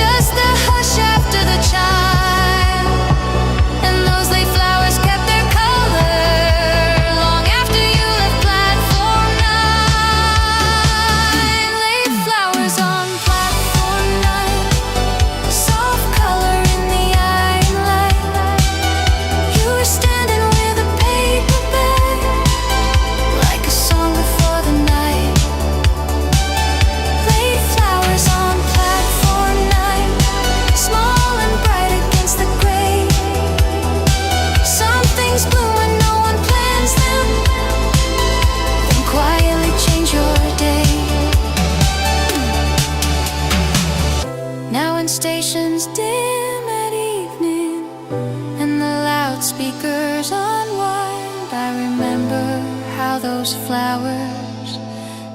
just the hush after the chime. And those late flowers kept their color long after you left platform 9. Late flowers on platform 9, soft color in the eye and light. You were standing with a paper bag, like a song before the night. Late flowers on platform 9, small and bright against the gray. Some things bloom when no one plans them, then quietly change your day. Now when stations dim at evening and the loudspeakers unwind, I remember how those flowers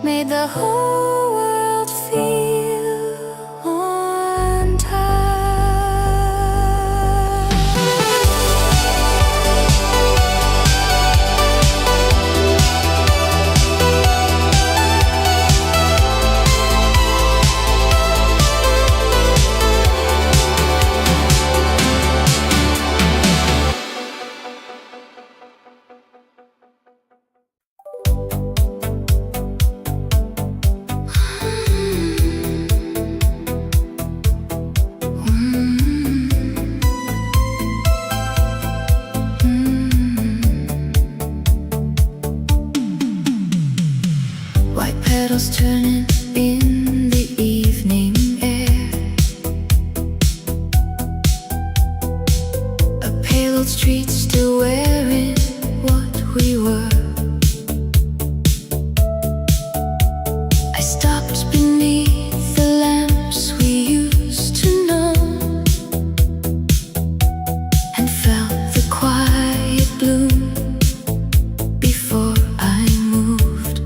made the whole world feel on time. wheels turning in the evening air. A pale old street still wearing what we were. I stopped beneath the lamps we used to know and felt the quiet bloom before I moved.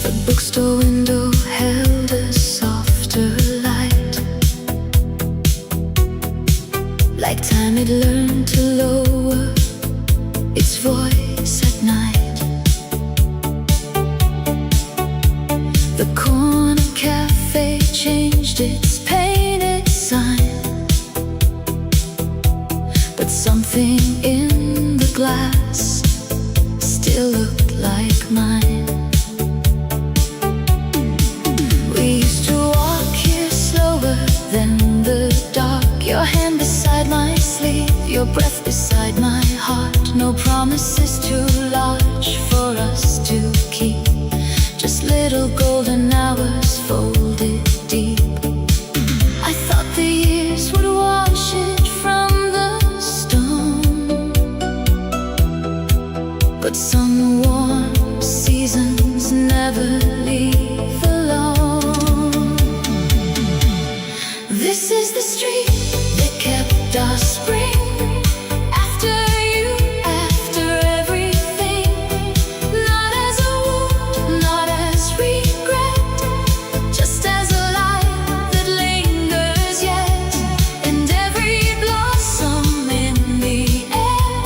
The bookstore window held a softer light, like time had learned to lower its voice at night. The corner cafe changed its painted sign, but something in the glass still looked like mine. We used to walk here slower than the dark, your hand beside my sleeve, your breath beside my heart. No promises too large for us to keep, just little golden hours folded deep. I thought the years would wash it from the stone, but some warm seasons never leave alone. This is the street that kept our spring. After you, after everything, not as a wound, not as regret, just as a light that lingers yet. And every blossom in the air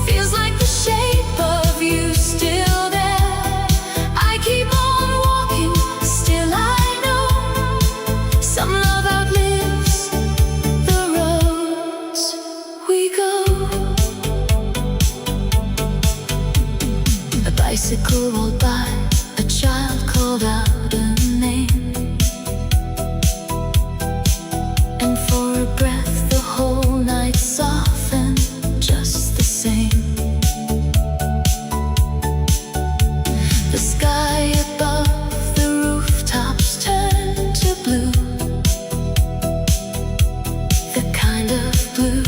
feels like the shape of you still there. I keep on walking, still I know some love outlives the roads we go. A bicycle rolled by, a child called out a name, and for a breath the whole night softened just the same. The sky above the rooftops turned to blue, the kind of blue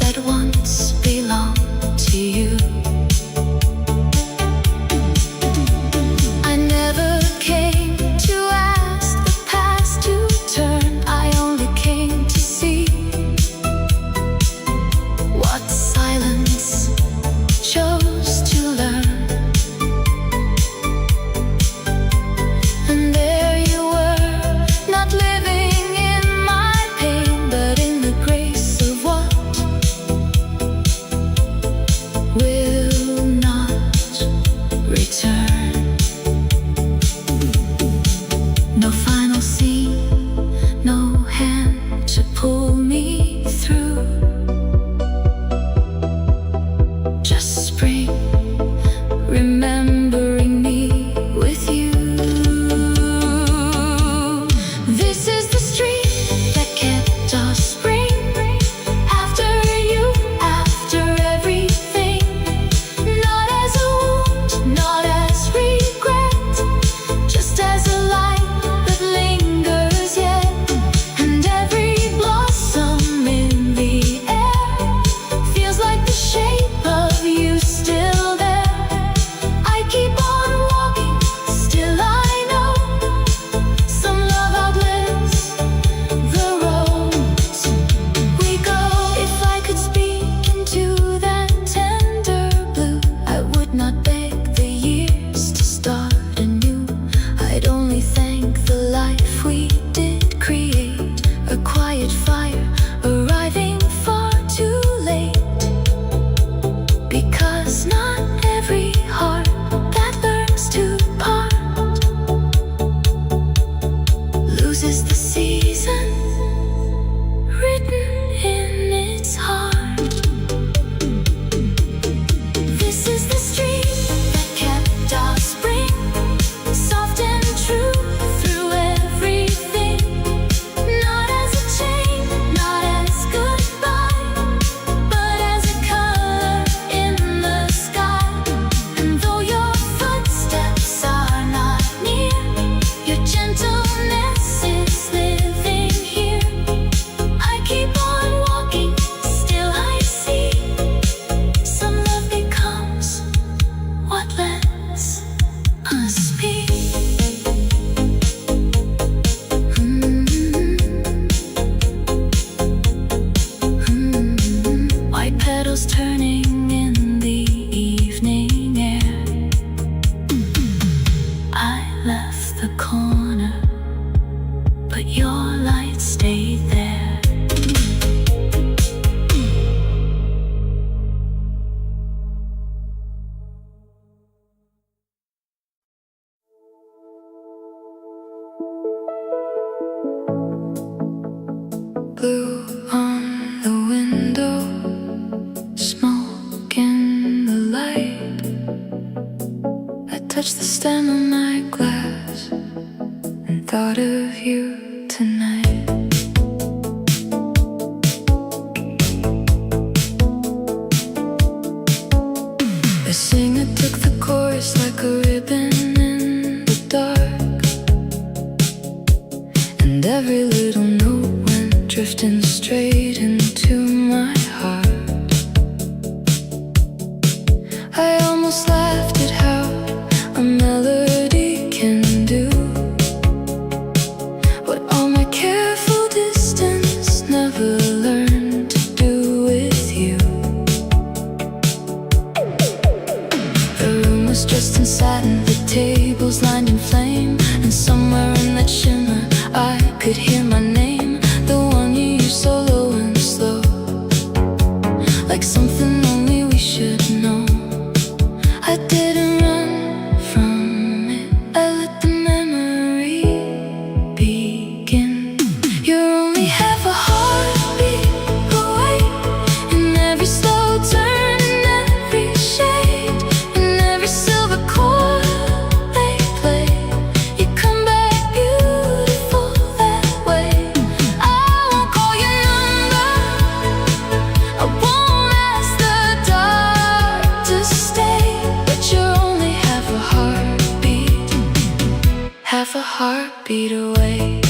that once belonged to you. I never Blue on the window, smoke in the light. I touched the stem of my glass and thought of you tonight. The singer took the chorus like a ribbon in the dark, and every little note went drifting straight into my heart. I almost laughed at how a melody can do what all my careful distance never learned to do with you. The room was dressed in satin, the tables lined in flame, and somewhere in that shimmer I could hear my name, the one you used so low and slow, like something only we should know. I didn't run from it, I let the memory begin. You're only half a heartbeat away, in every slow turn, in every shade, in every silver chord they play. You come back beautiful that way. I won't call your number, I won't ask the dark to stay, but you're only half a heartbeat away.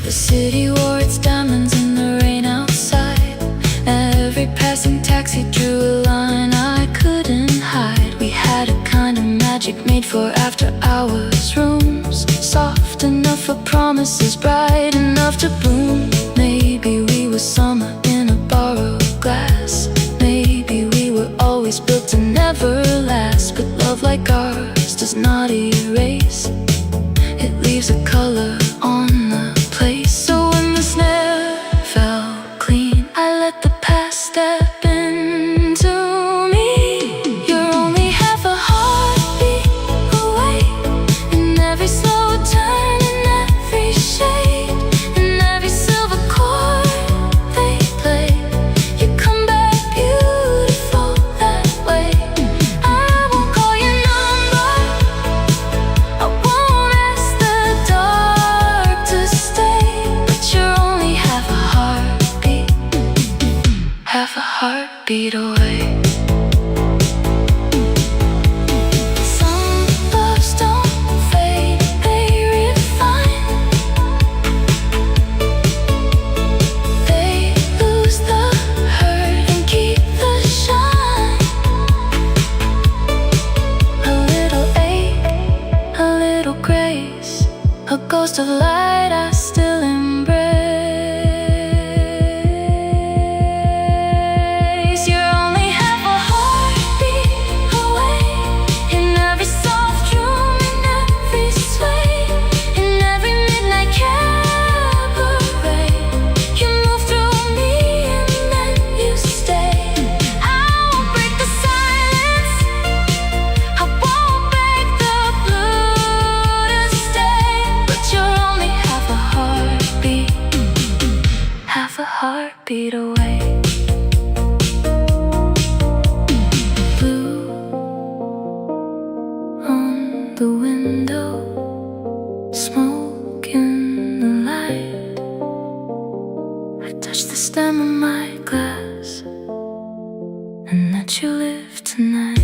The city wore its diamonds in the rain outside. Every passing taxi drew a line I couldn't hide. We had a kind of magic made for after hours rooms, soft enough for promises, bright enough to bloom. Maybe we were summer in a borrowed glass. Maybe we were always built to never last. But love like ours does not erase, it leaves a color on the place. So when the snare fell clean, I let the past step into me. You're only half a heartbeat away, in every slow turn, in every shade, in every silver chord they play. You come back beautiful that way. I won't call your number, I won't ask the dark to stay, but you're only half a heartbeat away. Some loves don't fade, they refine. They lose the hurt and keep the shine. A little ache, a little grace, a ghost of light I still embrace. You're only half a heartbeat away, in every soft room, in every sway, in every midnight cabaret. You move through me and then you stay. I won't break the silence, I won't beg the blue to stay, but you're only half a heartbeat away. Blue on the window, smoke in the light. I touched the stem of my glass and let you live tonight.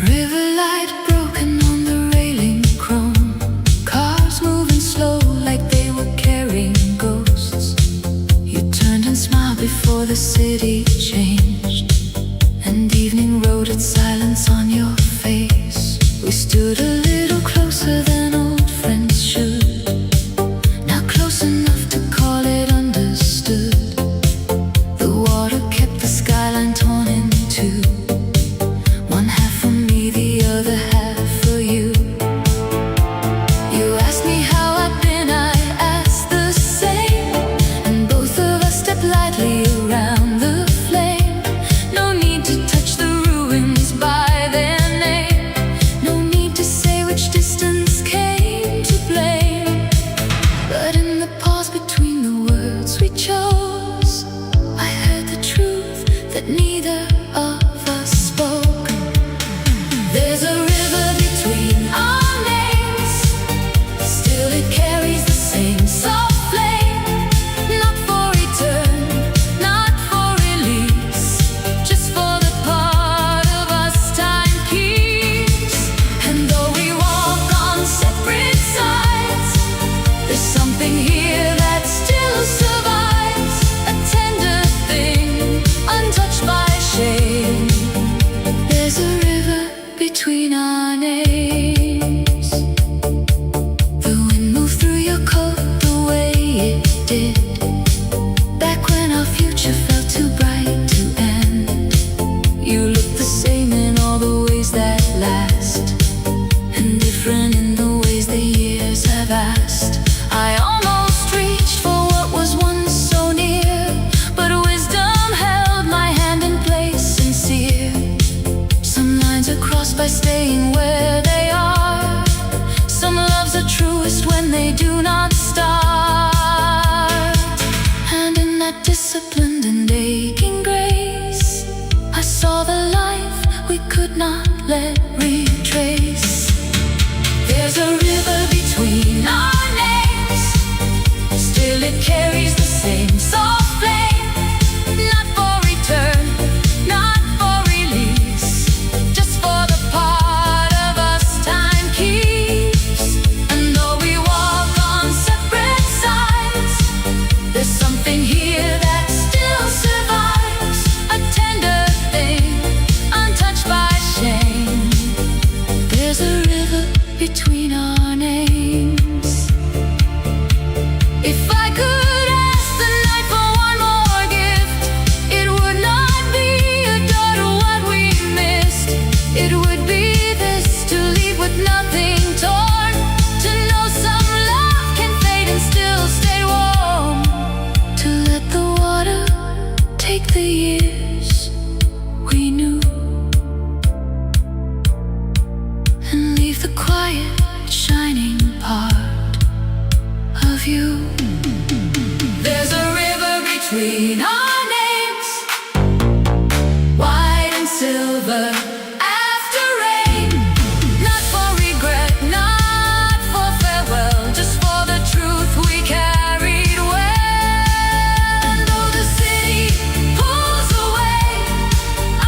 River light broken on the railing, chrome cars moving slow like they were carrying ghosts. You turned and smiled before the city changed, and evening wrote its silence on your face. We stood a little closer than old friends should, now close enough to call it understood. disciplined and aching grace. I saw the life we could not let retrace. There's a river between our names, still it carries the same soft flame. Not for return, not for release, just for the part of us time keeps. And though we walk on separate sides, there's something here that still survives, a tender thing, untouched by shame. There's a river between our names. If I could ask the night for one more gift, it would not be a daughter what we missed. It would be this, to leave with nothing torn, to know some love can fade and still stay warm, to let the water take the years we knew and leave the quiet, shining part of you. There's a river between our names, white and silver after rain. Not for regret, not for farewell, just for the truth we carried well. And though the city pulls away,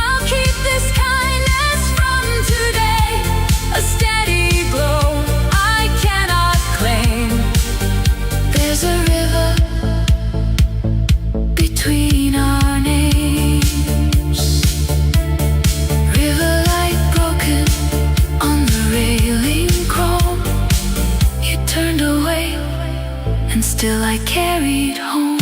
I'll keep this kindness from today, a steady glow I cannot claim. There's a river between our names, river light broken on the railing chrome. You turned away and still I carried home.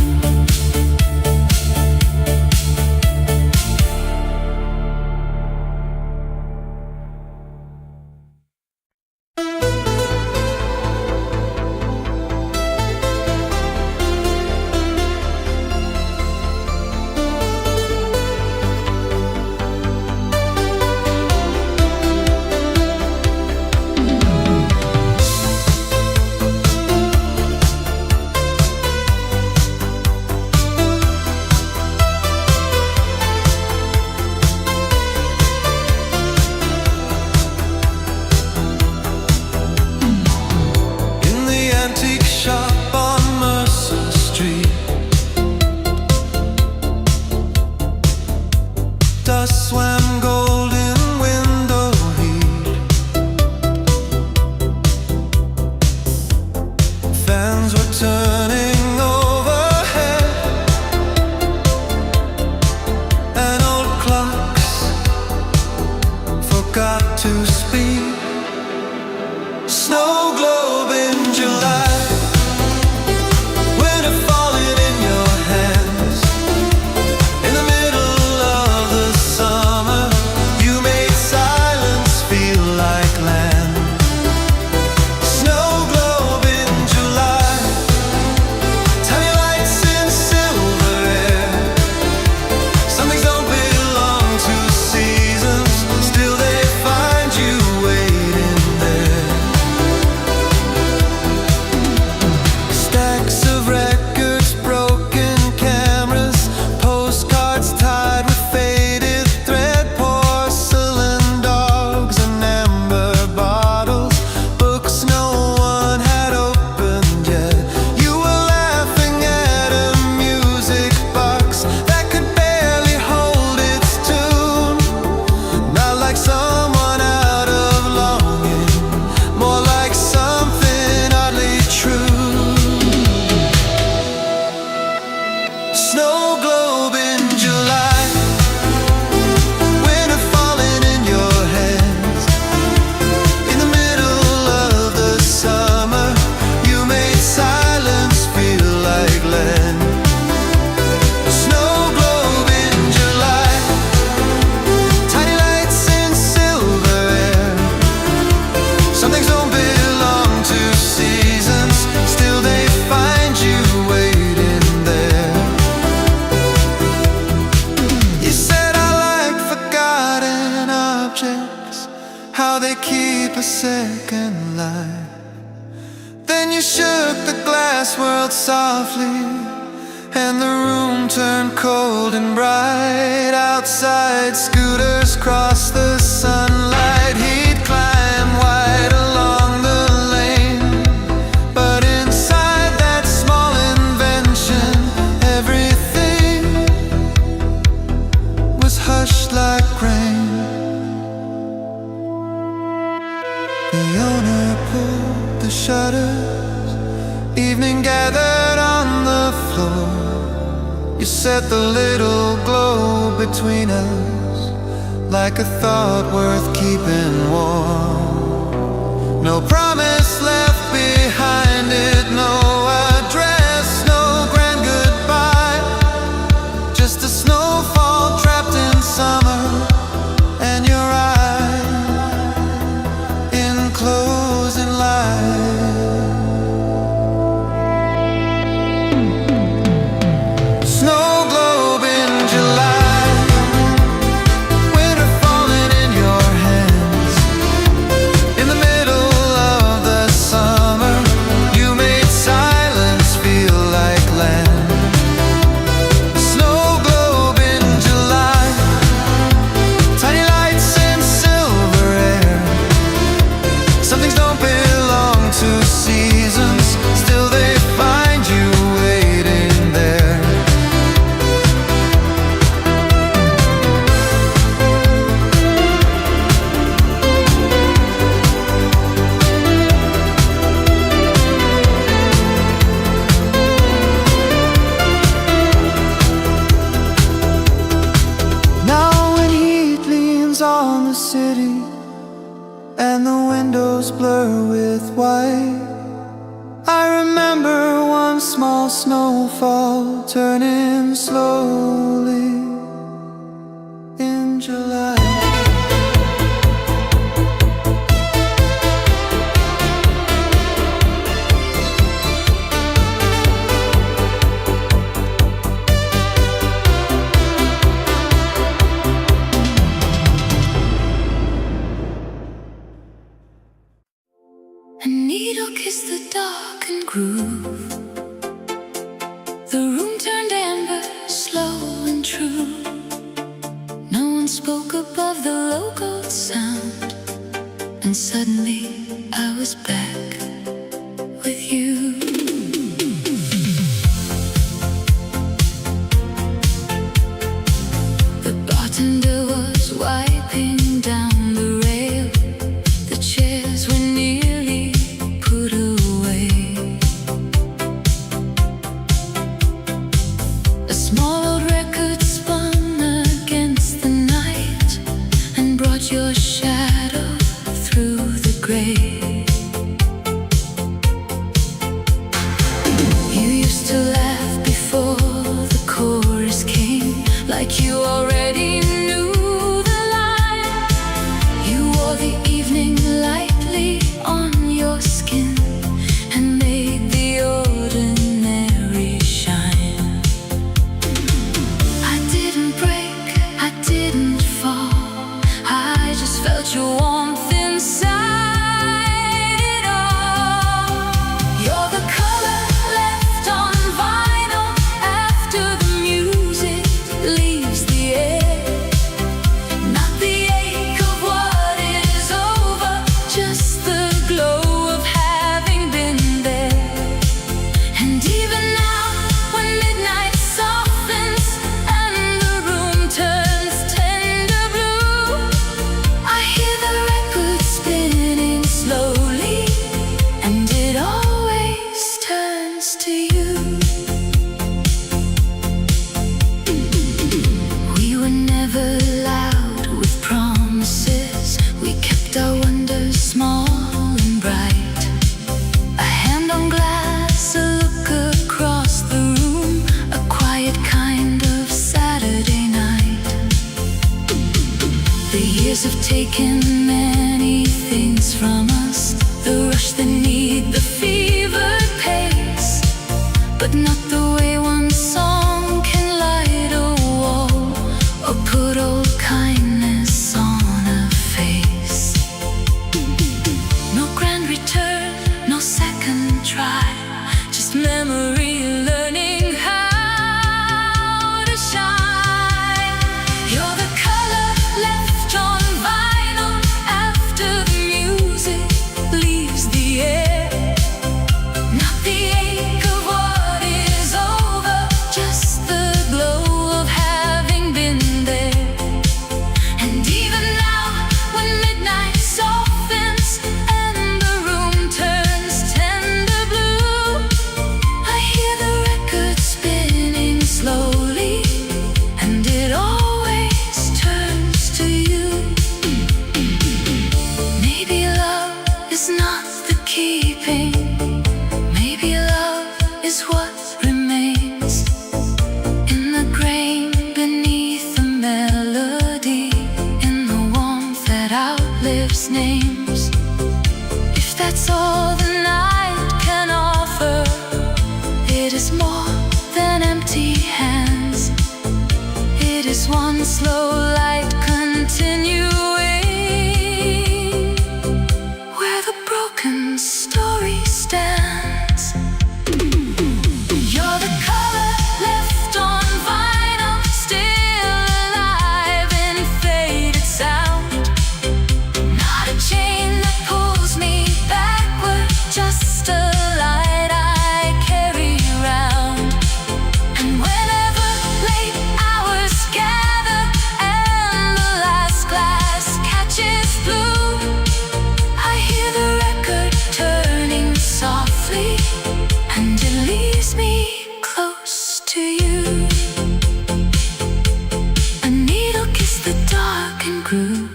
In the antique shop on Mercer Street, dust swam gold in window heat. Fans were turning overhead, and old clocks forgot to speak. Snow globe in July, winter falling in your hands. In the middle of the summer, you made silence feel like land. Snow globe in July, tiny lights in silver air. Some things don't belong to seasons, still they find you waiting there. Stacks of records, broken cameras, postcards tied with faded thread, porcelain dogs and amber bottles, books no one had opened yet. You were laughing at a music box that could barely hold its tune. Not like someone out of longing, more like something oddly true. Snow globe in July, winter falling in your hands. In the middle of the summer, you made silence feel like land. Snow globe in July, tiny lights in silver air. Some things don't belong to seasons, still they find you waiting there. You said I like forgotten objects, how they keep a second life. Then you shook the glass world softly, and the room room turned cold and bright. Outside, scooters cross the sunlight. He'd climb wide along the lane, but inside that small invention, everything was hushed like rain. The owner pulled the shutters. Evening gathered on the floor. You set the little globe between us, like a thought worth keeping warm. No promise left behind it, no address, no grand goodbye. Just a snowfall trapped in summer, and your eyes in closing light. Snow globe in July, winter falling in your hands. In the middle of the summer, you made silence feel like land. Snow globe in July, tiny lights in silver air. Some things don't belong to seasons, still they find you waiting there. Now when heat leans on the city and the windows blur with white, I remember one small snowfall turning slowly in July. A needle kissed the darkened groove. The room turned amber, slow and true. No one spoke above the local sound, and suddenly I was back with you. The bartender was wiping down the rail. The chairs were nearly put away. A small old record spun against the night and brought your shadow through the gray. You used to laugh before the chorus came, like you already knew the line. You wore the evening lightly on your skin and made the ordinary shine. I didn't break, I didn't fall, I just felt your warmth inside it all. You're the color left on vinyl after the music leaves the air. Not the ache of what is over, just the glow of having been there. And even now, when midnight softens and the room turns tender blue, I hear the record spinning slowly, and it always turns to you. We were never loud with promises. We kept our wonders small and bright. A hand on glass, a look across the room, a quiet kind of Saturday night. The years have taken many things from us, the rush, the need, the fevered pace, but not the way one song can light a wall or put old kindness on a face. No grand return, no second try, just memory learning how this one slow light continuing, where the broken story stands. You're the color left on vinyl, still alive in faded sound. Not a chain that pulls me backward, just a light I carry around. And whenever late hours gather and the last glass catches blue, I hear the record turning softly, and it leaves me close to you. A needle kissed the darkened groove.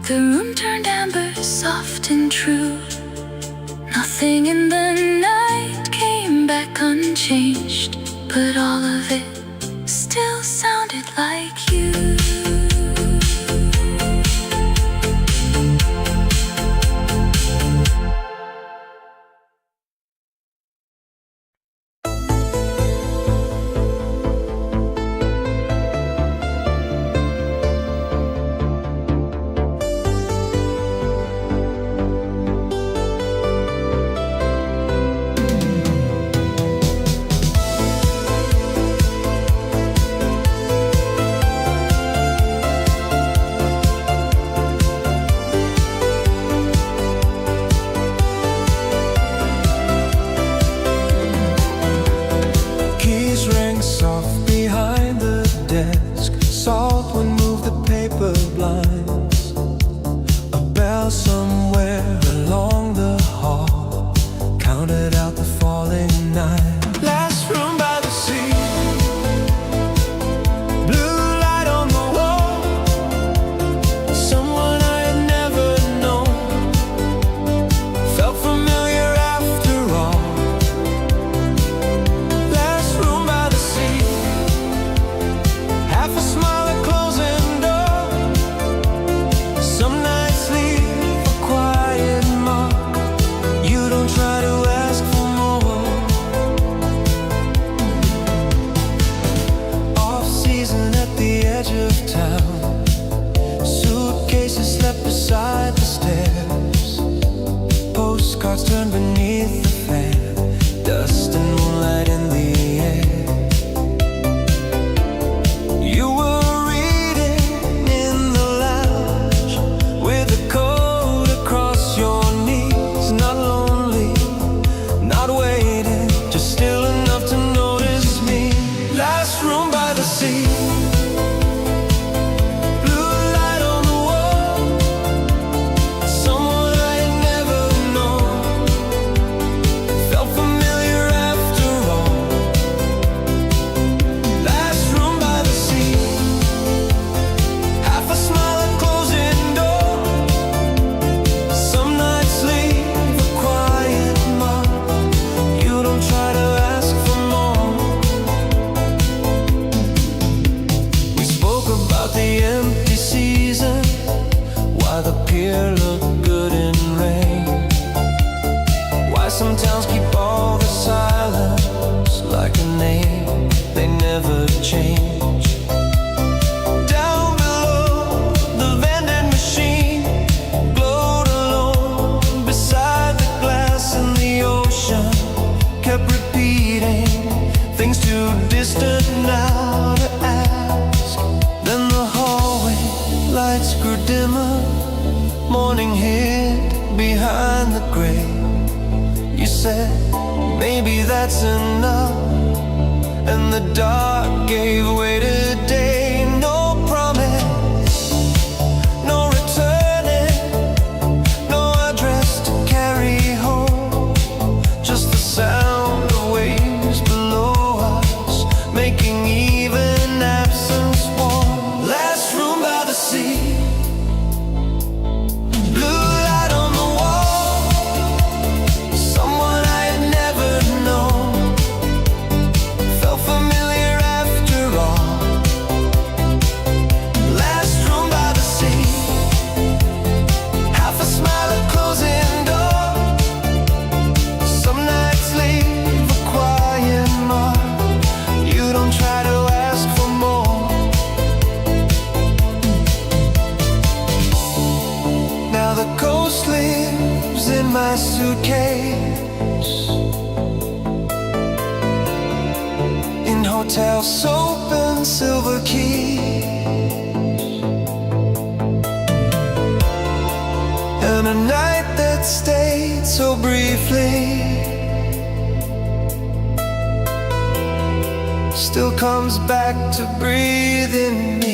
The room turned amber, soft and true. Nothing in the night came back unchanged, but all of it still sounded like you. Keys rang soft behind the desk. Salt would move the paper blinds. A bell somewhere along the hall counted out the falling night. Last room by the sea, blue light on the wall. Someone I had never known, felt familiar after all. Last room by the sea, half a smile, a closing door. Some nights leave a quiet mark. You don't try to ask for more. Off season at the edge of town, suitcases slept beside the stairs. Postcards turned beneath the fan, dust and moonlight in the air. You were reading in the lounge with a coat across your knees. Not lonely, not waiting, just still enough to notice me. Last room by the sea, blue light on the wall. Someone I had never known, felt familiar after all. Last room by the sea, half a smile, a closing door. Some nights leave a quiet mark. You don't try to ask for more. We spoke about the empty season, why the pier looked good in rain, why some towns keep all the silence like a name they never change. Down below, the vending machine glowed alone beside the glass, and the ocean kept repeating things too distant now to ask. Then the hallway lights grew dimmer, morning hid behind the gray. You said, maybe that's enough, and the dark gave way to day. No promise, no returning, no address to carry home, just the sound of waves below us, making even absence warm. Last room by the sea, blue light on the wall. Someone I had never known, felt familiar after all. Last room by the sea, half a smile, a closing door. Some nights leave a quiet mark. You don't try to ask and silver key, and a night that stayed so briefly still comes back to breathe in me.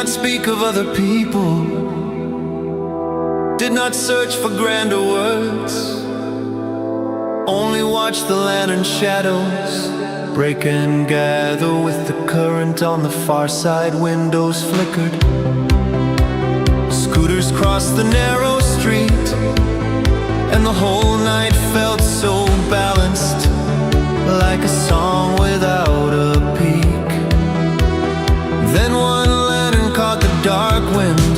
Speak of other people, did not search for grander words, only watch the lantern shadows break and gather with the current on the far side. Windows flickered, scooters crossed the narrow street, and the whole night felt so balanced, like a song without a peak. Then one caught the dark wind,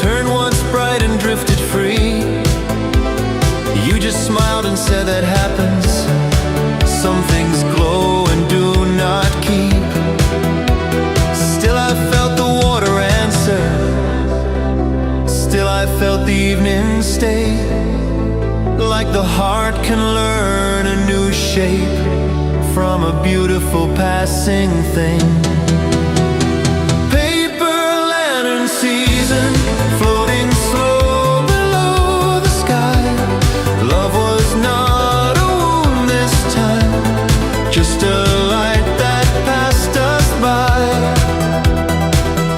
turned once bright and drifted free. You just smiled and said that happens. Some things glow and do not keep. Still I felt the water answer, still I felt the evening stay, like the heart can learn a new shape from a beautiful passing thing. Season, floating slow below the sky. Love was not a wound this time, just a light that passed us by.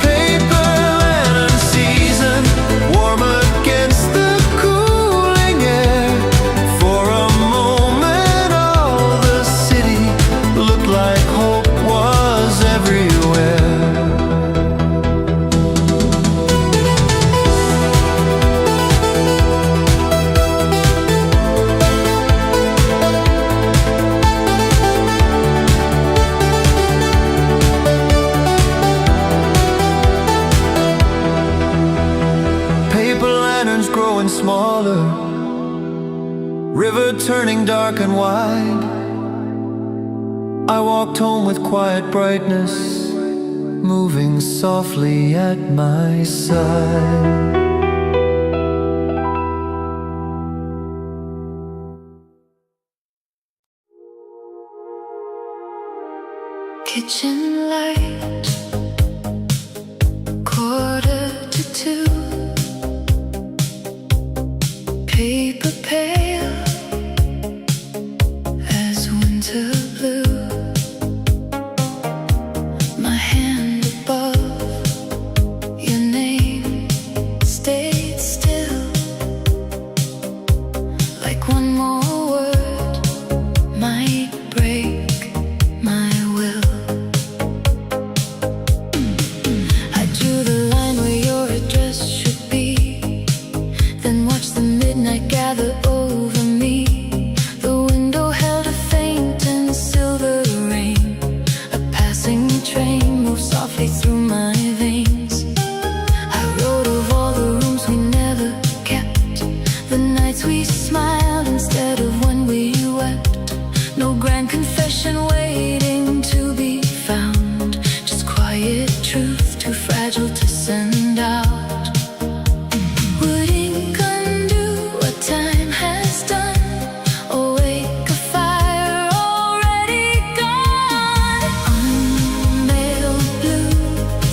Paper lantern season, warm against the cooling air. For a moment all the city looked like hope was everywhere. growing smaller, river turning dark and wide. I walked home with quiet brightness, moving softly at my side. Kitchen light, 1:45. Paper pale as winter blue. My hand above your name stayed still, like one more word might break my will. I drew the line where your address should be, then watched the midnight gather over me. The window held a faint and silver rain. A passing train moved softly through my veins. I wrote of all the rooms we never kept, the nights we smiled instead of when we wept. No grand confession waiting to be found, just quiet truth too fragile to send out. Would ink undo what time has done, or wake a fire already gone? Unveiled blue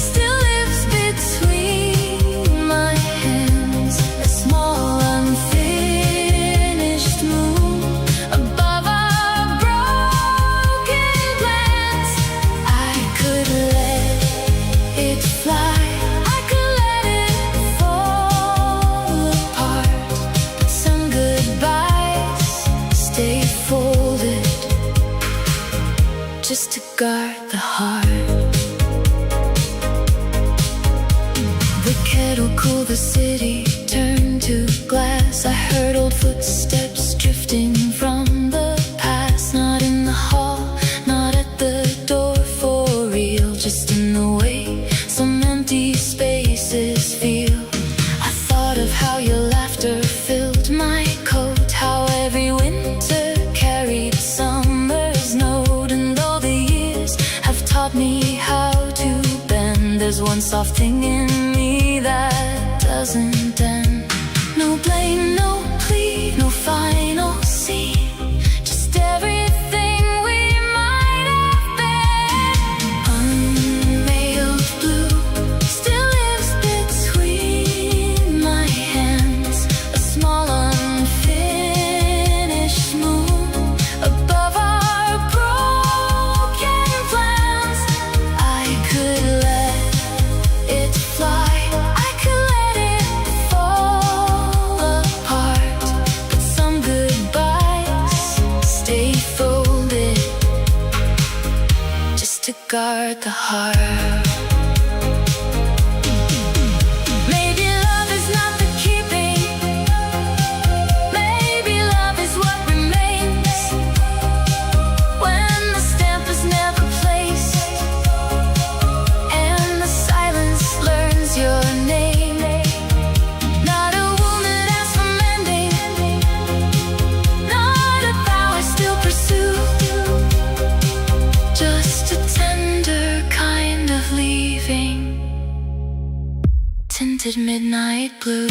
still lives between my hands, a small unfinished moon above our broken plans. I could let it fly, I could let it fall apart, but some goodbyes stay folded, just to guard the heart. The kettle cooled, the city turned to glass. I heard old footsteps drifting from the past. Not in the hall, not at the door for real, just in the way some empty spaces feel. I thought of how your laughter filled my coat, how every winter carried summer's note. And though the years have taught me how to bend, there's one soft thing in me that doesn't end. No blame, no plea, no final scene, just everything we might have been. Unveiled blue still lives between my hands, a small unfinished moon above our broken plans. I could let it fly, I could let it fall apart, but some goodbyes stay folded, just to guard the heart. Maybe love is not the keeping, maybe love is what remains when the stamp is never placed and the silence learns your name. Not a wound that asks for mending, not a vow I still pursue, just a tender kind of leaving, tinted midnight blue.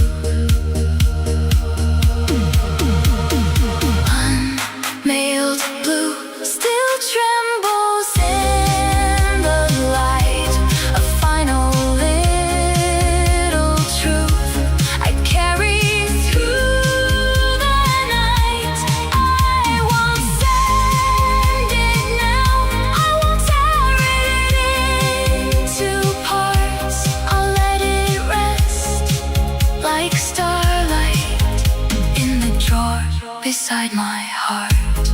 Unmailed blue still trembles in the light, a final little truth I carry through the night. I won't send it now, I won't tear it into parts. I'll let it rest like starlight in the drawer beside my heart.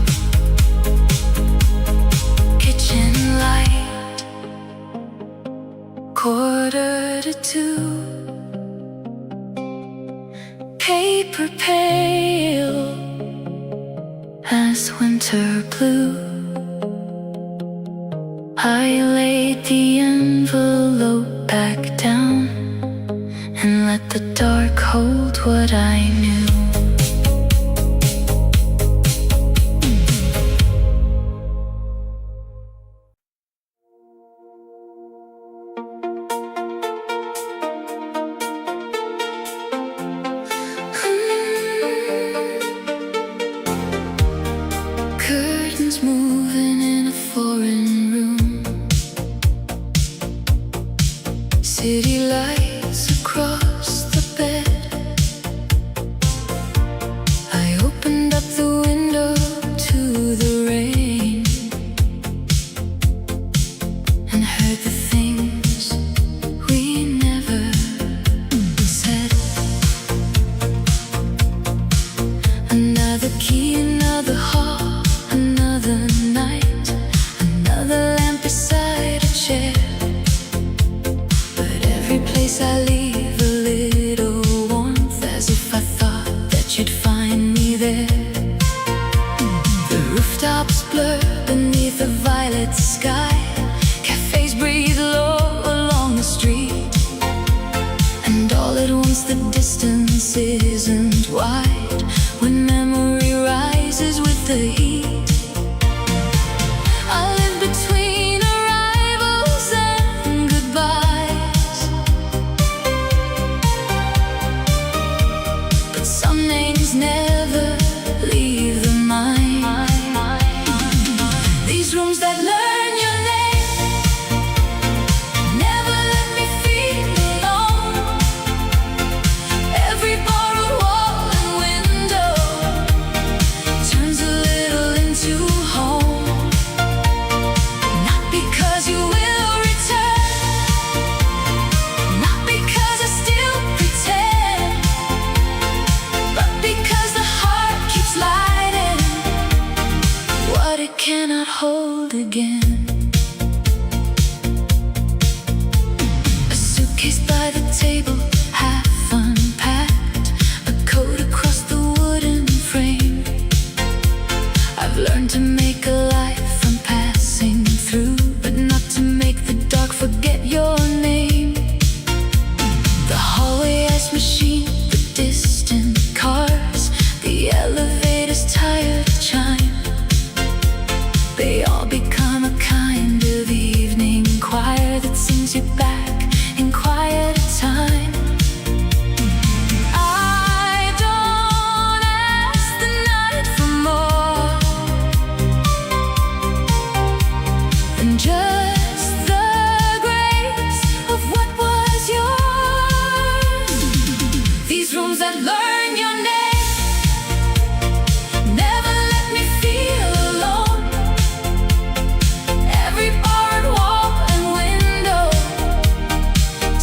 Kitchen light, 1:45. Paper pale as winter blue. I laid the envelope back down and let the dark hold what I knew. Curtains moving in a foreign room, city lights across the bed. I opened up the window to the rain and heard the things we never said. Another key, another hall, another night, another lamp beside a chair. But every place I leave a little warmth, as if I thought that you'd find me there. The rooftops blur beneath a violet sky, cafes breathe low along the street, and all at once the distance isn't wide when memory rises with the heat. I live between arrivals and goodbyes, but some names never leave the mind. These rooms that learn your name never let me feel alone. Every borrowed wall and window turns a little into home. Not because you will return, not because I still pretend, but because the heart keeps lighting what it cannot hold again. A suitcase by the table, half unpacked, a coat across the wooden frame. I've learned to make a life from passing through, but not to make the dark forget your name. The hallway ice machine, the distant cars, the elevator's tired chime, they all become a kind of evening choir that sings you back in quieter time. I don't ask the night for more than just the grace of what was yours. These rooms that learn your name never let me feel alone. Every barred wall and window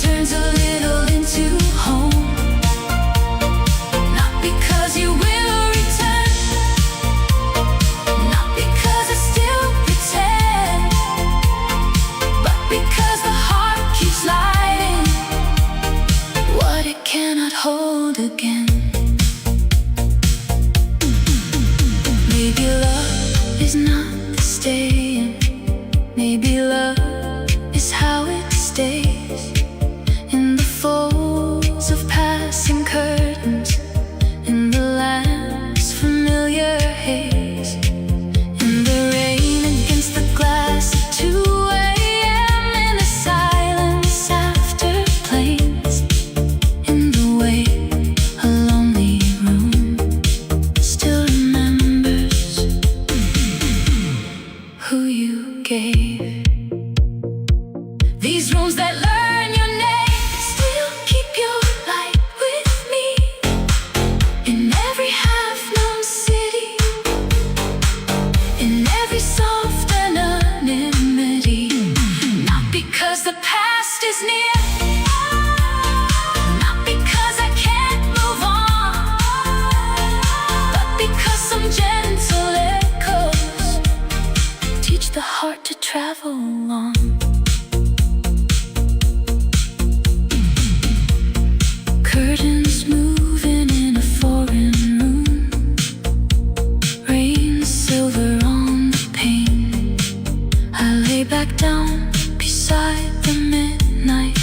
turns a little into home. Not because you will return, not because I still pretend, but because the heart keeps lighting what it cannot hold again. Maybe love is not the staying, maybe love is how it stays. In the folds of passing curtains, in the lamp's familiar haze, in the rain against the glass at 2 a.m., in the silence after planes, in the way a lonely room still remembers who you gave. These rooms that learn your name still keep your light with me in every half-known city, in every soft anonymity. Not because the past is near, not because I can't move on, but because some gentle echoes teach the heart to travel on. Curtains moving in a foreign room, rain silver on the pane. I lay back down beside the midnight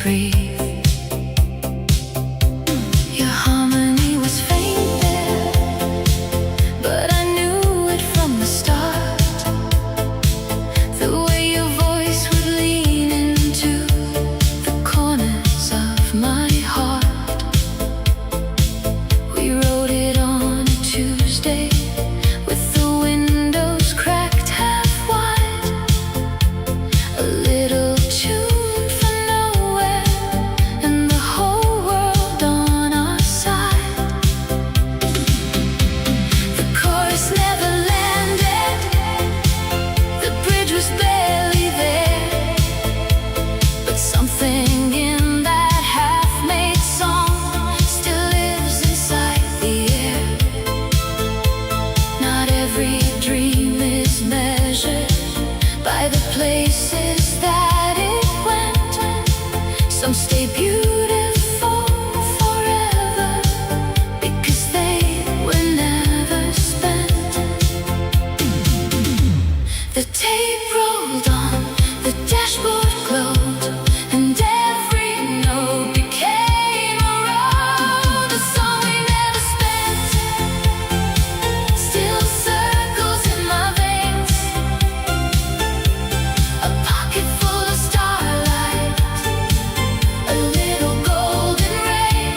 breathe. Your harmony was faint there, but I knew it from the start. The way your voice would lean into the corners of my heart. We wrote it on a Tuesday with the windows cracked half wide. A little tune for nowhere and the whole world on our side. The chorus never landed, the bridge was barely there, but something in that half-made song still lives inside the air. Not every dream is measured by the places that it went. Some stay beautiful forever because they were never spent. The tape rolled on, the dashboard glowed, and every note became a road. The song we never spent still circles in my veins. A pocket full of starlight, a little golden rain.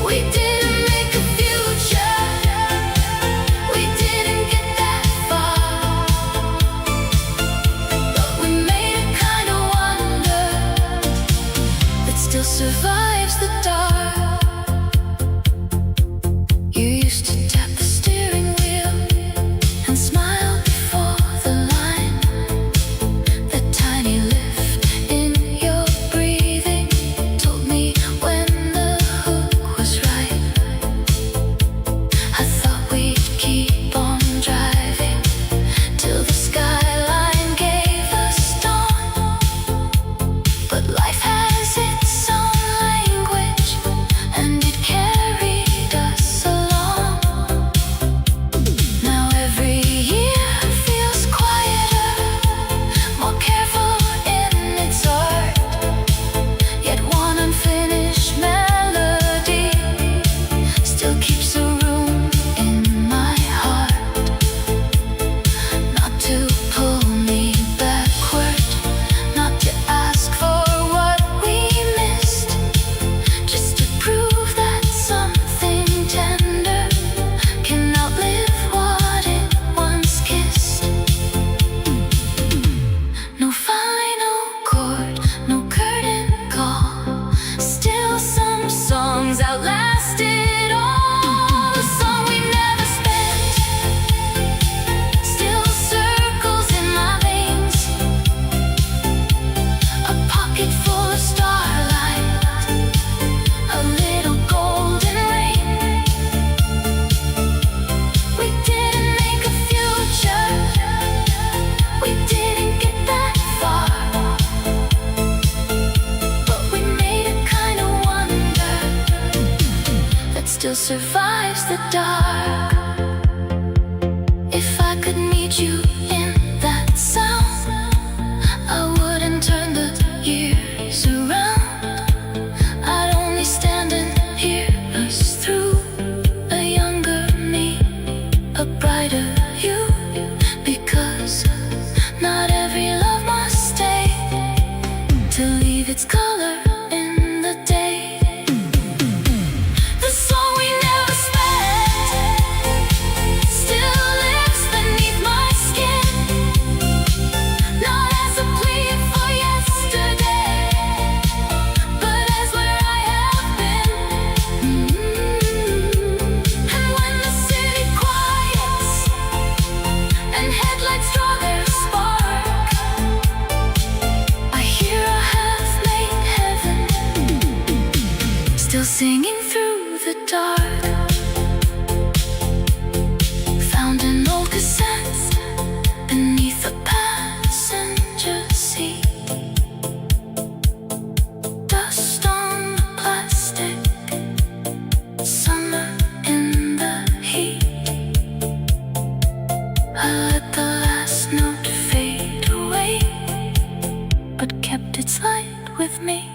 We didn't make a future, we didn't get that far, but we made a kind of wonder that still survives the dark. You used to tap the steering wheel and smile before the line. That tiny lift in your breathing told me when the hook was right. I thought we'd keep on driving till the skyline gave us dawn, but life has its own language and it carried us along. Now every year feels quieter, more careful in its art. Yet one unfinished melody still keeps a room in my heart. Not to pull me backward, not to ask for what we missed, just to prove that something tender can outlive what it once kissed. No final chord, no curtain call, still some songs outlasted all. The song we never spent still circles in my veins. A pocket full of starlight, a little golden rain. We didn't make a future, we didn't get that far, but we made a kind of wonder that still survives the dark. If I could meet you in that sound, I wouldn't turn the years around. I'd only stand and hear us through. A younger me, a brighter you, because not every love must stay to leave its color in the day. The song we never spent still lives beneath my skin, not as a plea for yesterday, but as where I have been. And when the city quiets and headlights draw their spark, I hear a half-made heaven still singing through the dark. Found an old cassette beneath the passenger seat. Dust on the plastic, summer in the heat. I let the last note fade away, but kept left its light with me.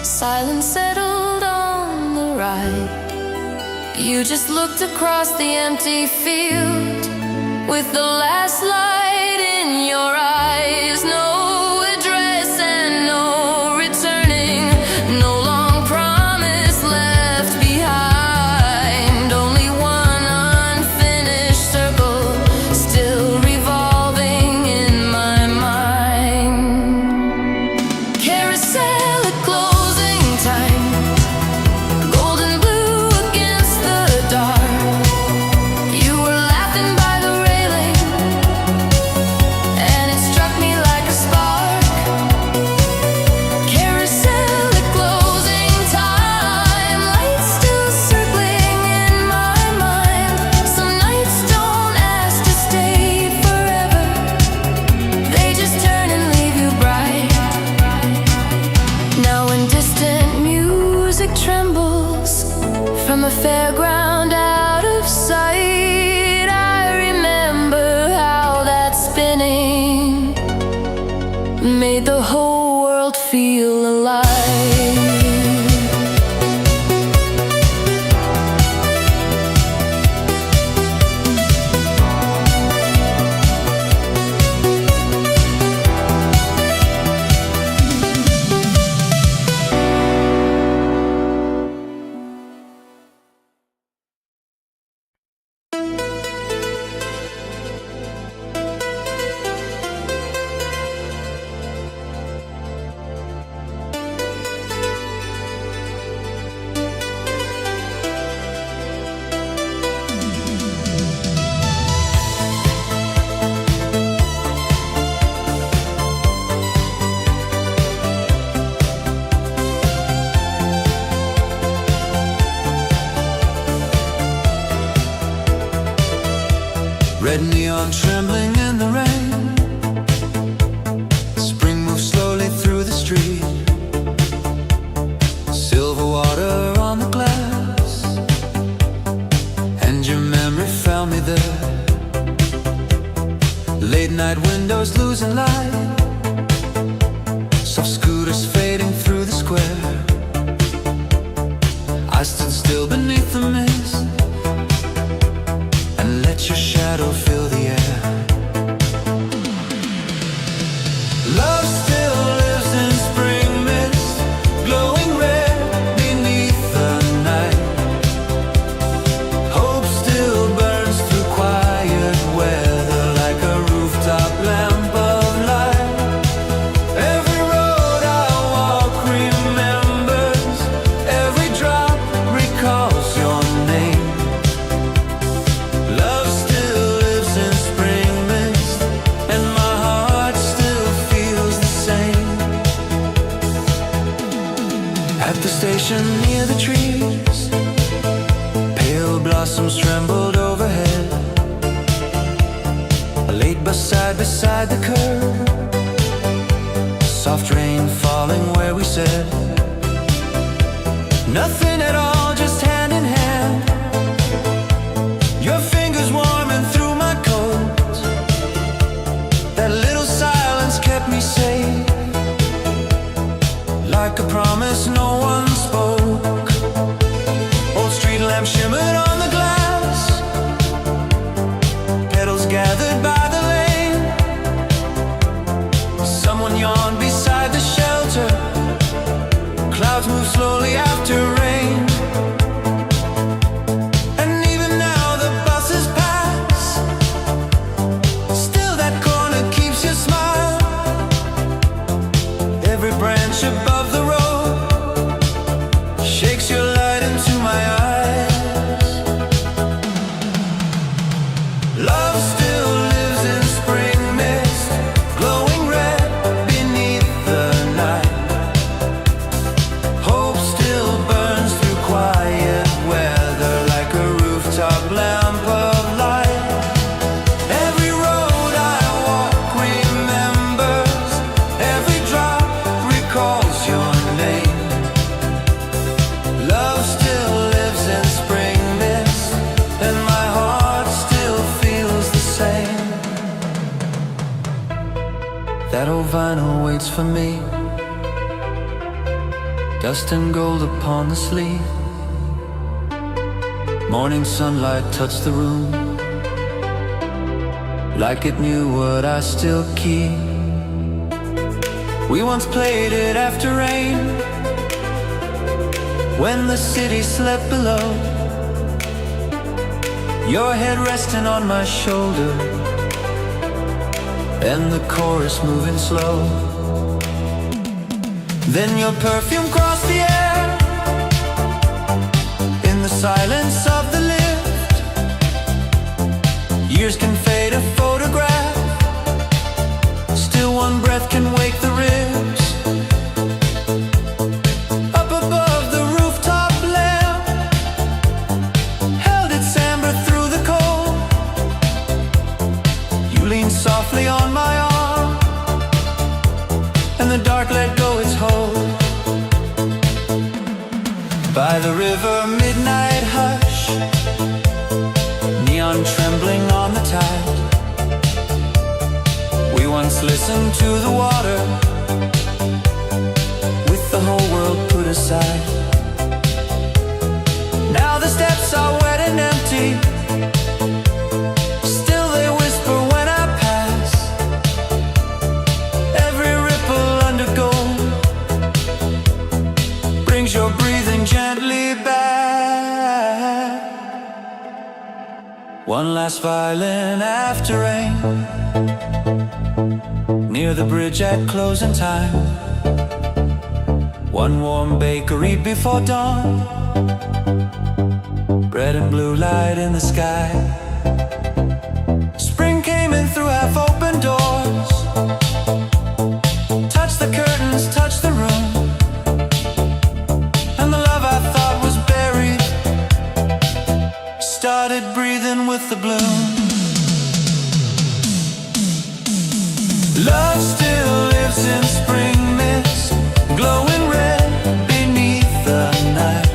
Silence settled on the ride. You just looked across the empty field with the last light in your eyes. No address and no returning. No long promise left behind. Only one unfinished circle still revolving in my mind. Carousel at closing time. Golden blue against the dark. You were laughing by the railing, and it struck me like a spark. Carousel at closing time. Lights still circling in my mind. Some nights don't ask to stay forever. They just turn and leave you bright. Now when distant music trembles from a fairground out of sight, I remember how that spinning made the whole world feel alive. square. I stood still beneath the mist and let your shadow fill the air. Love still lives in spring mist, glowing red beneath the night. Hope still burns through quiet weather like a rooftop lamp of light. Every road I walk remembers, every drop recalls your name. Love still lives in spring mist, and my heart still feels the same. At the station near the trees, pale blossoms trembled overhead. I laid beside the curb, soft rain falling where we said nothing at all, just hand in hand. Your fingers warming through my coat, that little silence kept me safe, like a promise no one spoke. Old street lamp shimmered on the glass, petals gathered by the lane. Someone yawned beside the shelter, clouds move slowly after rain. And even now the buses pass, still that corner keeps your smile. Every branch above the road shakes your light into my eyes. Love still lives in spring mist, glowing red beneath the night. Hope still burns through quiet weather like a rooftop lamp of light. Every road I walk remembers, every drop recalls your name. Love still lives in spring mist, and my heart still feels the same. That old vinyl waits for me, dust and gold upon the sleeve. Morning sunlight touched the room, like it knew what I still keep. We once played it after rain, when the city slept below, your head resting on my shoulder, and the chorus moving slow. Then your perfume crossed the air, in the silence of the lift. Years can fade a photograph, still one breath can wake the ribs. Up above the rooftop lamp held its amber through the cold. You leaned softly on my arm, and the dark let go its hold. By the river, midnight hush, neon trembling on the tide. We once listened to the water, with the whole world put aside. Now the steps are wet and empty, still they whisper when I pass. Every ripple under gold brings your breathing gently back. One last violin after rain, near the bridge at closing time. One warm bakery before dawn, red and blue light in the sky. Spring came in through half-open doors, touched the curtains, touched the room, and the love I thought was buried started breathing with the bloom. Love still lives in spring mist, glowing red beneath the night.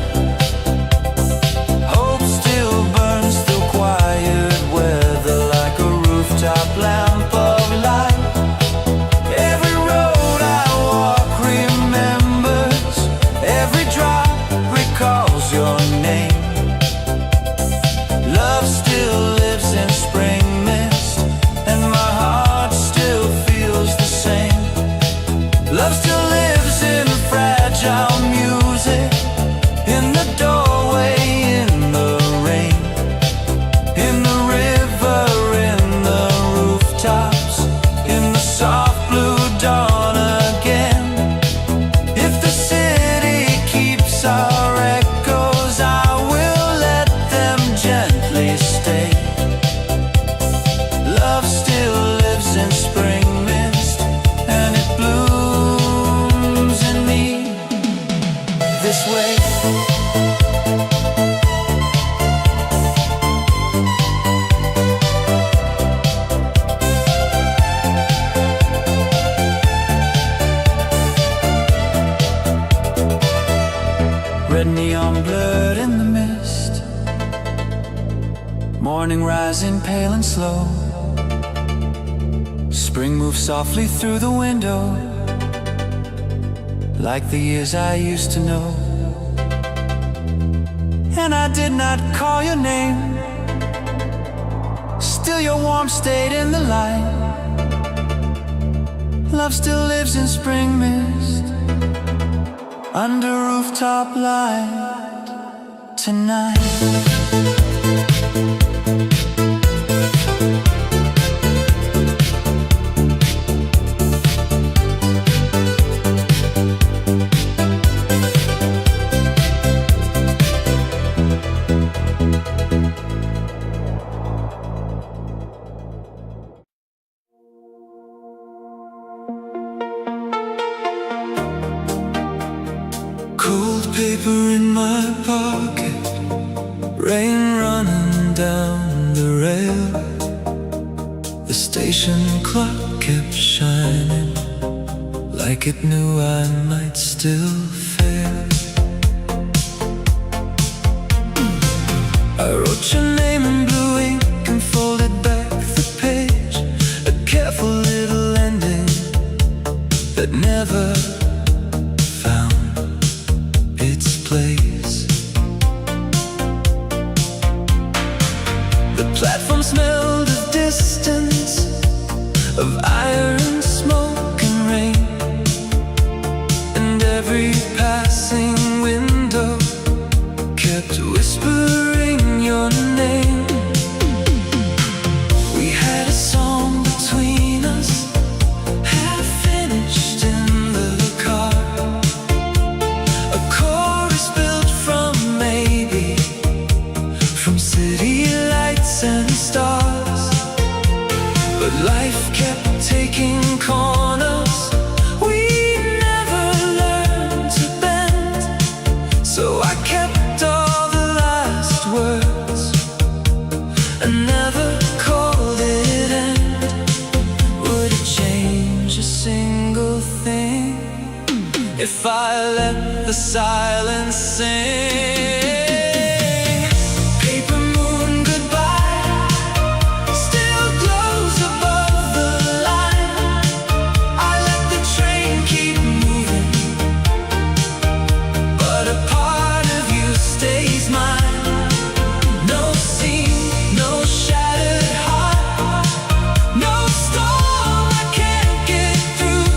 Hope still burns through quiet weather like a rooftop lamp of light. Every road I walk remembers, morning rising pale and slow. Spring moves softly through the window, like the years I used to know. And I did not call your name, still your warmth stayed in the light. Love still lives in spring mist, under rooftop light tonight. Cold paper in my pocket, rain running down the rail. The station clock kept shining, like it knew I might still fail. I wrote your name in blue ink and folded back the page, a careful little ending that never place. The platform smelled of distance, of iron, smoke and rain, and every passing window kept whispering your name. We had a song between us, half finished in the car, a chorus built from maybe, from city lights and stars. But life kept taking corners, we never learned to bend. So I kept all the last words and never called it end. Would it change a single thing if I let the silence sing? Paper moon goodbye still glows above the line. I let the train keep moving, but a part of you stays mine. No seam, no shattered heart, no storm I can't get through,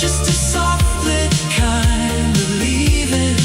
just a soft lit kind of leaving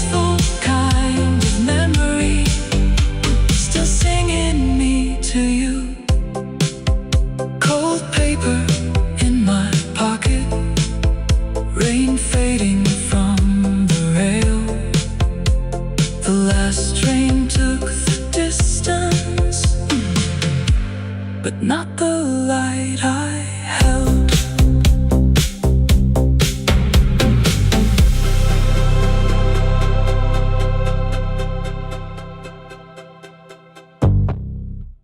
peaceful kind of memory, still singing me to you. Cold paper in my pocket, rain fading from the rail. The last train took the distance, but not